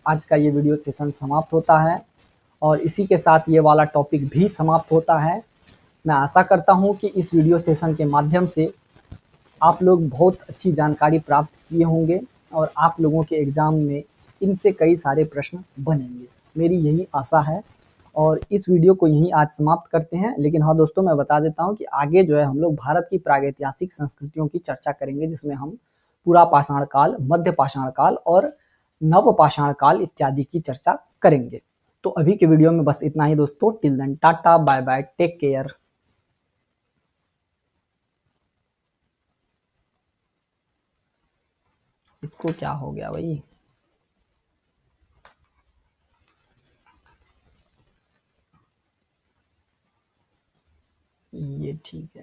आज का ये वीडियो सेशन समाप्त होता है और इसी के साथ ये वाला टॉपिक भी समाप्त होता है। मैं आशा करता हूँ कि इस वीडियो सेशन के माध्यम से आप लोग बहुत अच्छी जानकारी प्राप्त किए होंगे और आप लोगों के एग्ज़ाम में इनसे कई सारे प्रश्न बनेंगे, मेरी यही आशा है। और इस वीडियो को यहीं आज समाप्त करते हैं। लेकिन हाँ दोस्तों, मैं बता देता हूँ कि आगे जो है हम लोग भारत की प्रागैतिहासिक संस्कृतियों की चर्चा करेंगे, जिसमें हम पूरा पाषाण काल, मध्य पाषाण काल और नव पाषाण काल इत्यादि की चर्चा करेंगे। तो अभी के वीडियो में बस इतना ही दोस्तों। Till then tata bye bye, take care. इसको क्या हो गया भाई? ये ठीक है।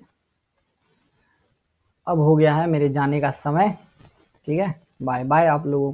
अब हो गया है मेरे जाने का समय। ठीक है, बाय बाय आप लोगों